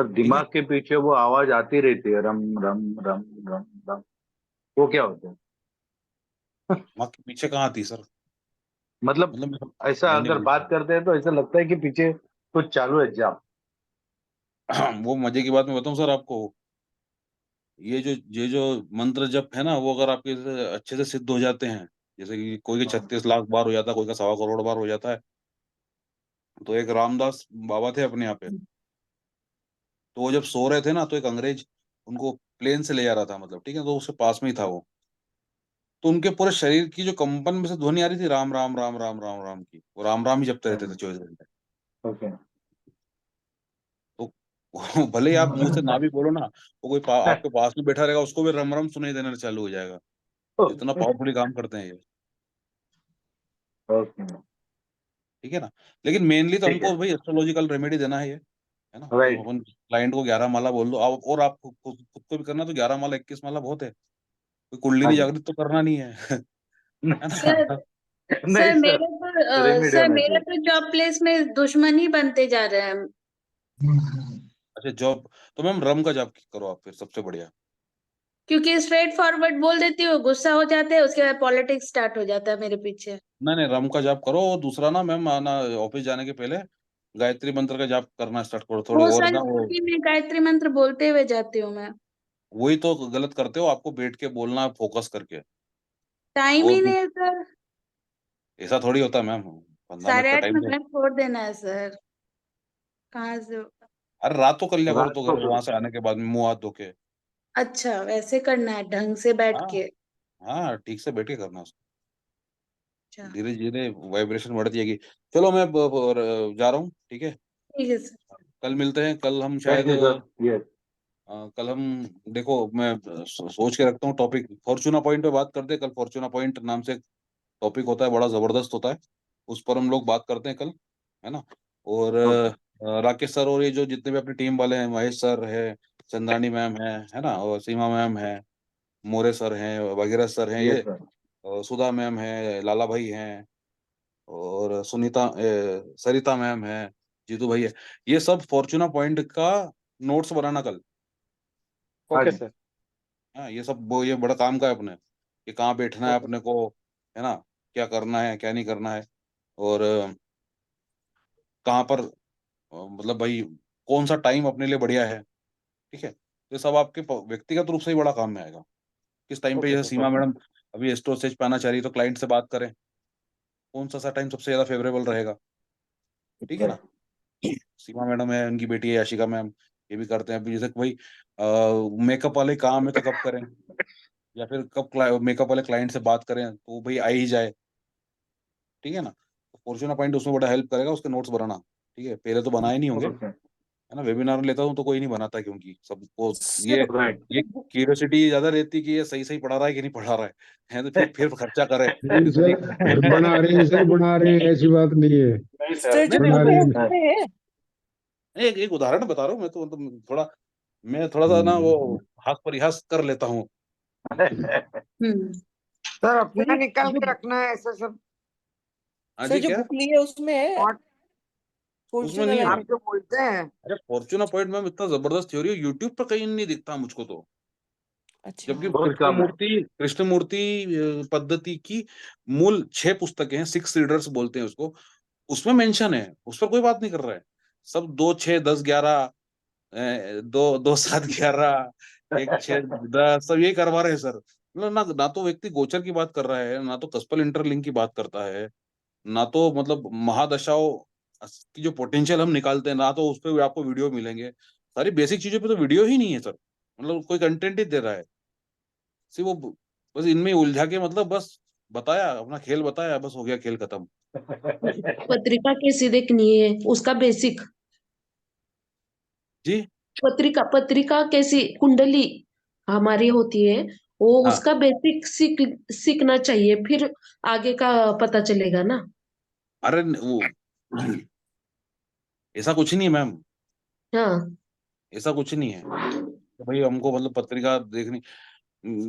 ठीक है? दिमाग के पीछे वो आवाज आती रहती है, रम रम रम रम रम, वो क्या होता है? वहां के पीछे कहाँ आती है सर? मतलब मतलब ऐसा मैं अगर नहीं बात करते हैं तो ऐसा लगता है कि पीछे कुछ चालू है जाम। वो मजे की बात मैं बताऊं सर आपको, ये जो मंत्र जप है ना, वो अगर आपके से अच्छे से सिद्ध हो जाते हैं, जैसे कि कोई के 36 लाख बार हो जाता है, कोई का 1.25 करोड़ बार हो जाता है, तो एक रामदास बाबा थे अपने यहाँ पे, तो वो जब सो रहे थे ना, तो एक अंग्रेज उनको प्लेन से ले जा रहा था, मतलब ठीक है, तो उसके पास में ही था वो, तो उनके पूरे शरीर की जो कंपन में से ध्वनि आ रही थी राम राम राम राम राम राम की, वो राम राम ही जपते रहते थे 24 घंटे। ओके। तो भले ही आप मुंह से ना भी बोलो ना, वो कोई आपके पास में बैठा रहेगा, उसको भी रम रम सुनाई देना चालू हो जाएगा। इतना पावरफुली काम करते हैं ये, ओके। ठीक है ना। लेकिन मेनली तो ठीक है। हमको भाई एस्ट्रोलॉजिकल रेमेडी देना है ये, है ना। तो राइट। अपन क्लाइंट को 11 माला बोल दो, और आप खुद को भी करना तो 11 माला 21 माला बहुत है, कोई कुंडलिनी जागृत तो करना नहीं है है सर ना। नहीं सर सर, रेमेडी सर होना मेरा चाहिए। तो जॉब प्लेस में दुश्मन ही बनते जा रहे हैं। अच्छा जॉब, तो मैम रम का जाप करो आप, फिर सबसे बढ़िया। क्योंकि स्ट्रेट फॉरवर्ड बोल देती हूँ, गुस्सा हो जाते हैं, उसके बाद पॉलिटिक्स स्टार्ट हो जाता है मेरे पीछे। नहीं नहीं, रम का जाप करो, और दूसरा ना मैम आना ऑफिस जाने के पहले गायत्री मंत्र का जाप करना स्टार्ट करो थोड़ी, वो और सर ना वो स्कूटी में गायत्री मंत्र बोलते हुए जाती हूँ मैं। वही तो गलत करते हो, आपको बैठ के बोलना फोकस करके। टाइम और ही नहीं है सर। ऐसा थोड़ी होता है मैम, 15 मिनट का 8:30 टाइम में तो। घर छोड़ देना है सर, कहाँ से होगा? अरे रात को कर लिया करो रात तो, को घर वहां से आने के बाद में मुंह हाथ धो के। अच्छा वैसे करना है ढंग से बैठ हाँ के। हाँ, ठीक से बैठ के करना उसको, अच्छा धीरे धीरे वाइब्रेशन बढ़ती जाएगी। चलो मैं जा रहा हूँ, ठीक है। ठीक है सर। कल मिलते हैं, कल हम थैंक शायद यू सर। यस। कल हम, देखो मैं सोच के रखता हूँ टॉपिक, फॉर्चूना पॉइंट पे बात करते हैं कल। फॉर्चूना पॉइंट नाम से टॉपिक होता है, बड़ा जबरदस्त होता है, उस पर हम लोग बात करते हैं कल, है ना। और राकेश सर और ये जो जितने भी अपनी टीम वाले हैं, महेश सर है, चंद्रानी मैम है ना, और सीमा मैम है, मोरे सर हैं, वगैरह सर हैं, यस ये सर। सुधा मैम है, लाला भाई हैं, और सरिता मैम है, जीतू भाई है, ये सब फॉर्चूना पॉइंट का नोट्स बनाना कल। हाँ ओके जी। सर। हाँ ये सब ये बड़ा काम का है अपने, कि कहाँ बैठना है ओके अपने को, है ना, क्या करना है क्या नहीं करना है, और कहाँ पर मतलब भाई कौन सा टाइम अपने लिए बढ़िया है, ठीक है। तो ये सब आपके व्यक्तिगत रूप से ही बड़ा काम में आएगा। किस टाइम पे, ओके जैसे सर। सीमा मैडम अभी एस्ट्रो सेज पे आना चाह रही है, तो क्लाइंट से बात करें कौन सा टाइम सबसे ज्यादा फेवरेबल रहेगा, ठीक है ना। सीमा मैडम है, उनकी बेटी है याशिका मैम, ये भी करते हैं। अभी जैसे भाई मेकअप वाले काम है तो कब करें, या फिर कब मेकअप वाले क्लाइंट से बात करें तो भाई आ ही जाए, ठीक है ना। तो फॉर्चूना पॉइंट उसमें बड़ा हेल्प करेगा, उसके नोट्स बनाना, ठीक है। पहले तो बनाए नहीं होंगे, ओके। है ना, वेबिनार लेता हूँ तो कोई नहीं बनाता, क्योंकि सबको ये राइट। ये क्यूरियोसिटी ज्यादा रहती है कि ये सही सही पढ़ा रहा है कि नहीं पढ़ा रहा है तो फिर खर्चा करे। नहीं सर, बना रहे हैं सर, बना रहे हैं, ऐसी बात नहीं है। नहीं सर सर। जो नहीं बना वो रहे तो हैं। है एक उदाहरण बता रहा हूँ मैं तो, मतलब थोड़ा मैं थोड़ा सा ना वो हास परिहास कर लेता हूँ। सर अपना निकाल के रखना है ऐसा सब। हाँ सर जी, जो क्या बुक ली है उसमें है और उसमें नहीं फॉर्चूनर है आप मैम। जो बोलते हैं अरे फॉर्चूना पॉइंट मैम इतना जबरदस्त थ्योरी है, यूट्यूब पर कहीं नहीं दिखता मुझको तो। अच्छा जबकि बहुत कम है। कृष्णमूर्ति पद्धति की मूल 6 पुस्तकें हैं, 6 रीडर्स बोलते हैं उसको, उसमें मेंशन है, उस पर कोई बात नहीं कर रहा है। सब 2 6 10 11 2 2 7 11 1 6 10 सब यही करवा रहे हैं सर। मतलब ना ना तो व्यक्ति गोचर की बात कर रहा है, ना तो कस्पल इंटरलिंक की बात करता है, ना तो मतलब महादशाओं की जो पोटेंशियल हम निकालते हैं, ना तो उस पर आपको वीडियो मिलेंगे। सारी बेसिक चीजों पे तो वीडियो ही नहीं है सर, मतलब कोई कंटेंट ही दे रहा है। सिर्फ वो बस इनमें उलझा के, मतलब बस बताया, अपना खेल बताया, बस हो गया खेल खत्म। पत्रिका कैसी देखनी है उसका बेसिक, जी पत्रिका पत्रिका कैसी कुंडली हमारी होती है, वो हाँ। उसका बेसिक सीखना चाहिए, फिर आगे का पता चलेगा ना। अरे वो ऐसा कुछ नहीं है मैम, हाँ ऐसा कुछ नहीं है तो भाई हमको मतलब पत्रिका देखनी।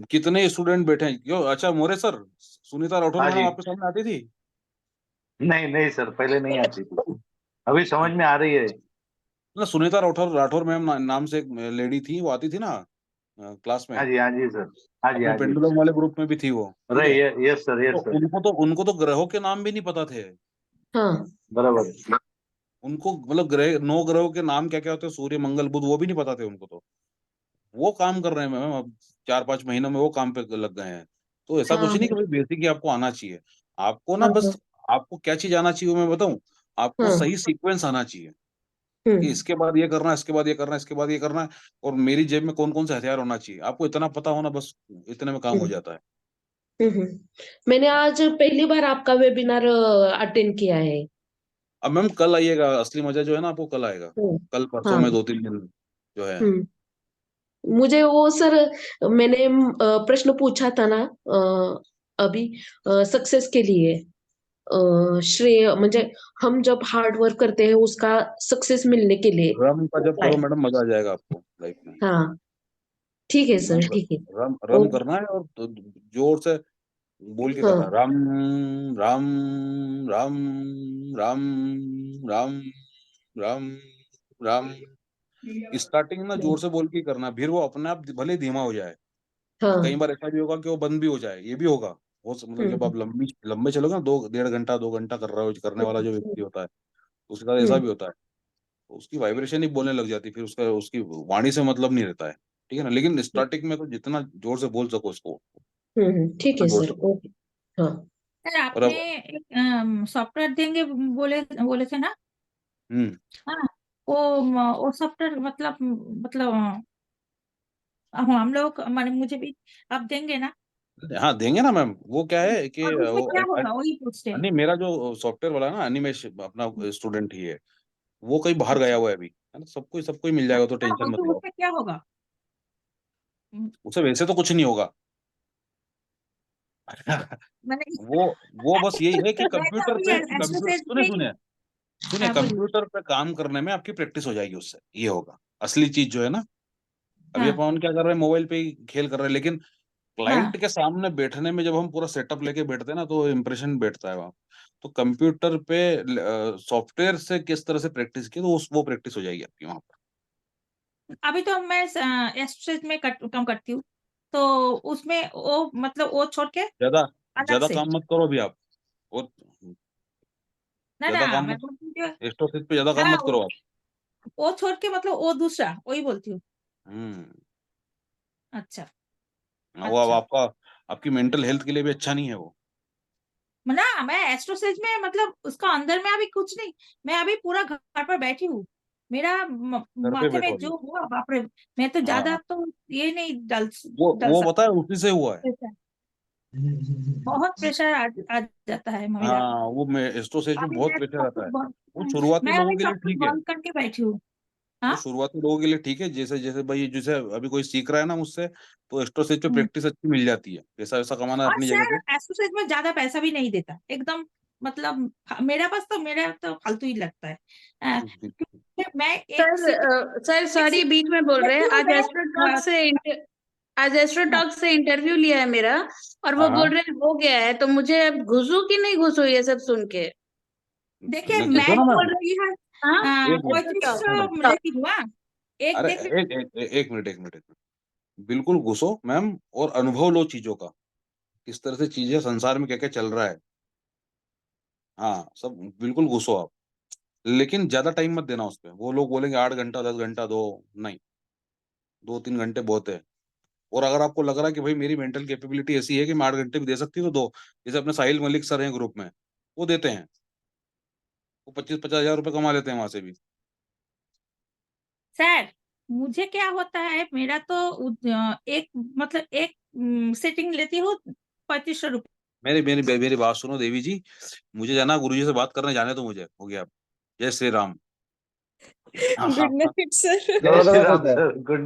कितने स्टूडेंट बैठे हैं, क्यों? अच्छा मोरे सर, सुनीता राठौर हाँ मैडम जी। आपके सामने आती थी? नहीं नहीं सर, पहले नहीं आती थी, अभी समझ में आ रही है। ना सुनीता राठौर राठौर मैम नाम से एक लेडी थी, वो आती थी ना क्लास में, हाँ जी सर। हाँ जी अपने हाँ जी। पेंडुलम वाले ग्रुप में भी थी वो, ठीक अरे है। यस सर, तो यस सर। उनको तो ग्रहों के नाम भी नहीं पता थे। हाँ बराबर। उनको मतलब 9 ग्रहों के नाम क्या क्या होते हैं, सूर्य मंगल बुध, वो भी नहीं पता थे उनको। तो वो काम कर रहे हैं मैम, अब 4-5 महीनों में वो काम पे लग गए हैं। तो ऐसा कुछ हाँ नहीं कि भाई बेसिक ही आपको आना चाहिए, आपको ना हाँ बस, आपको क्या चीज आना चाहिए वो मैं बताऊं, आपको हाँ सही सीक्वेंस आना चाहिए कि इसके बाद ये करना है, इसके बाद ये करना है, इसके बाद ये करना है, और मेरी जेब में कौन कौन से हथियार होना चाहिए, आपको इतना पता होना, बस इतने में काम हो जाता है। मैंने आज पहली बार आपका वेबिनार अटेंड किया है। अब मैम कल आइएगा, असली मजा जो है ना आपको कल आएगा, कल परसों हाँ। में 2-3 दिन जो है। मुझे वो सर, मैंने प्रश्न पूछा था ना अभी, सक्सेस के लिए श्रेय, म्हणजे हम जब हार्ड वर्क करते हैं उसका सक्सेस मिलने के लिए रम का जब करो मैडम मजा आ जाएगा आपको लाइफ में। हाँ ठीक है सर, मैम ठीक है। रम करना है और जोर से बोल के करना है। राम राम राम राम राम राम राम। स्टार्टिंग ना जोर से बोल के करना, फिर वो अपने आप भले धीमा हो जाए। कई बार ऐसा भी होगा कि वो बंद भी हो जाए, ये भी होगा। वो मतलब जब आप लंबे चलोगे ना, 2-1.5 घंटा 2 घंटा करने वाला जो व्यक्ति होता है, उसके साथ ऐसा भी होता है। उसकी वाइब्रेशन ही बोलने लग जाती है, फिर उसकी वाणी से मतलब नहीं रहता है, ठीक है ना। लेकिन स्टार्टिंग में तो जितना जोर से बोल सको उसको, ठीक है सर, ओके। हाँ सर आपने एक सॉफ्टवेयर देंगे बोले थे ना? हाँ, वो सॉफ्टवेयर मतलब हम लोग माने मुझे भी आप देंगे ना? हाँ देंगे ना मैम। वो क्या है कि और उसमें क्या होगा वही पूछते हैं। नहीं, मेरा जो सॉफ्टवेयर वाला है ना, अनिमेश अपना स्टूडेंट ही है, वो कहीं बाहर गया हुआ है अभी, है ना। सबको ही मिल जाएगा, तो टेंशन मत लो। उसमें क्या होगा? उसे वैसे तो कुछ नहीं होगा। वो बस यही है कि कंप्यूटर पे सुने कंप्यूटर पे काम करने में आपकी प्रैक्टिस हो जाएगी उससे, ये होगा असली चीज जो है ना। अभी अपन क्या कर रहे हैं, मोबाइल पे ही खेल कर रहे हैं, लेकिन क्लाइंट के सामने बैठने में जब हम पूरा सेटअप लेके बैठते हैं ना, तो इम्प्रेशन बैठता है वहाँ। तो कंप्यूटर पे सॉफ्टवेयर से किस तरह से प्रैक्टिस की, तो वो प्रैक्टिस हो जाएगी आपकी वहां पर। अभी तो मैं एस्ट्रेज में काम करती हूँ, तो उसमें वो मतलब वो छोड़ के ज्यादा काम मत करो अभी आप, और ज्यादा काम मैं मत, बोलती हूँ एस्ट्रोसिस पे ज्यादा काम मत करो आप। वो छोड़ के मतलब वो दूसरा वही बोलती हूँ। अच्छा वो अब आपकी मेंटल हेल्थ के लिए भी अच्छा नहीं है वो। ना मैं एस्ट्रोसेज में मतलब उसका अंदर में अभी कुछ नहीं, मैं अभी पूरा घर पर बैठी हूँ। मेरा माथे में जो हुआ बाप रे, मैं तो ज्यादा तो ये नहीं डाल वो पता है उसी से हुआ है। बहुत प्रेशर आ जाता है मेरा। हाँ, वो एस्ट्रोसेज में अभी बहुत मैं प्रेशर आता है। वो मैं शुरुआती लोगों अभी के लिए सब कुछ ठीक है, बंद करके बैठी हूँ। वो शुरुआती लोगों के लिए ठीक है। जैसे जैसे भाई, जैसे अभी कोई सीख रहा है ना मुझसे, तो एस्ट्रोसेज पे प्रैक्टिस अच्छी मिल जाती है। पैसा वैसा कमाना है और अपनी जगह सर पे। एसोसिएट में ज्यादा पैसा भी नहीं देता एकदम, मतलब मेरा तो फालतू ही लगता है। मैं एक सर सॉरी बीच में बोल रहे हैं। आज एस्ट्रोटॉक से इंटरव्यू लिया है मेरा, और वो बोल रहे हैं हो गया है, तो मुझे अब घुसू कि नहीं घुसू ये सब सुन के? देखिए मैं बोल रही हूँ अरे एक मिनट, बिल्कुल घुसो मैम, और अनुभव लो चीजों का, किस तरह से चीजें संसार में क्या क्या चल रहा है। हाँ, सब बिल्कुल घुसो आप, लेकिन ज्यादा टाइम मत देना उस पर। वो लोग बोलेंगे 8 घंटा 10 घंटा दो, नहीं, 2-3 घंटे बहुत है। और अगर आपको लग रहा है कि भाई मेरी मेंटल कैपेबिलिटी ऐसी है कि मैं 8 घंटे भी दे सकती हूँ, तो दो। जैसे अपने साहिल मलिक सर हैं ग्रुप में, वो देते हैं, वो 25-50 हजार रुपए कमा लेते हैं वहां से भी। सर मुझे क्या होता है, मेरा तो एक मतलब एक सेटिंग लेती हूँ 2500 रुपए। मेरी बात सुनो देवी जी, मुझे जाना, गुरुजी से बात करने जाने तो मुझे हो गया। जय Shri Ram. Good night sir. जय श्री राम सर, गुड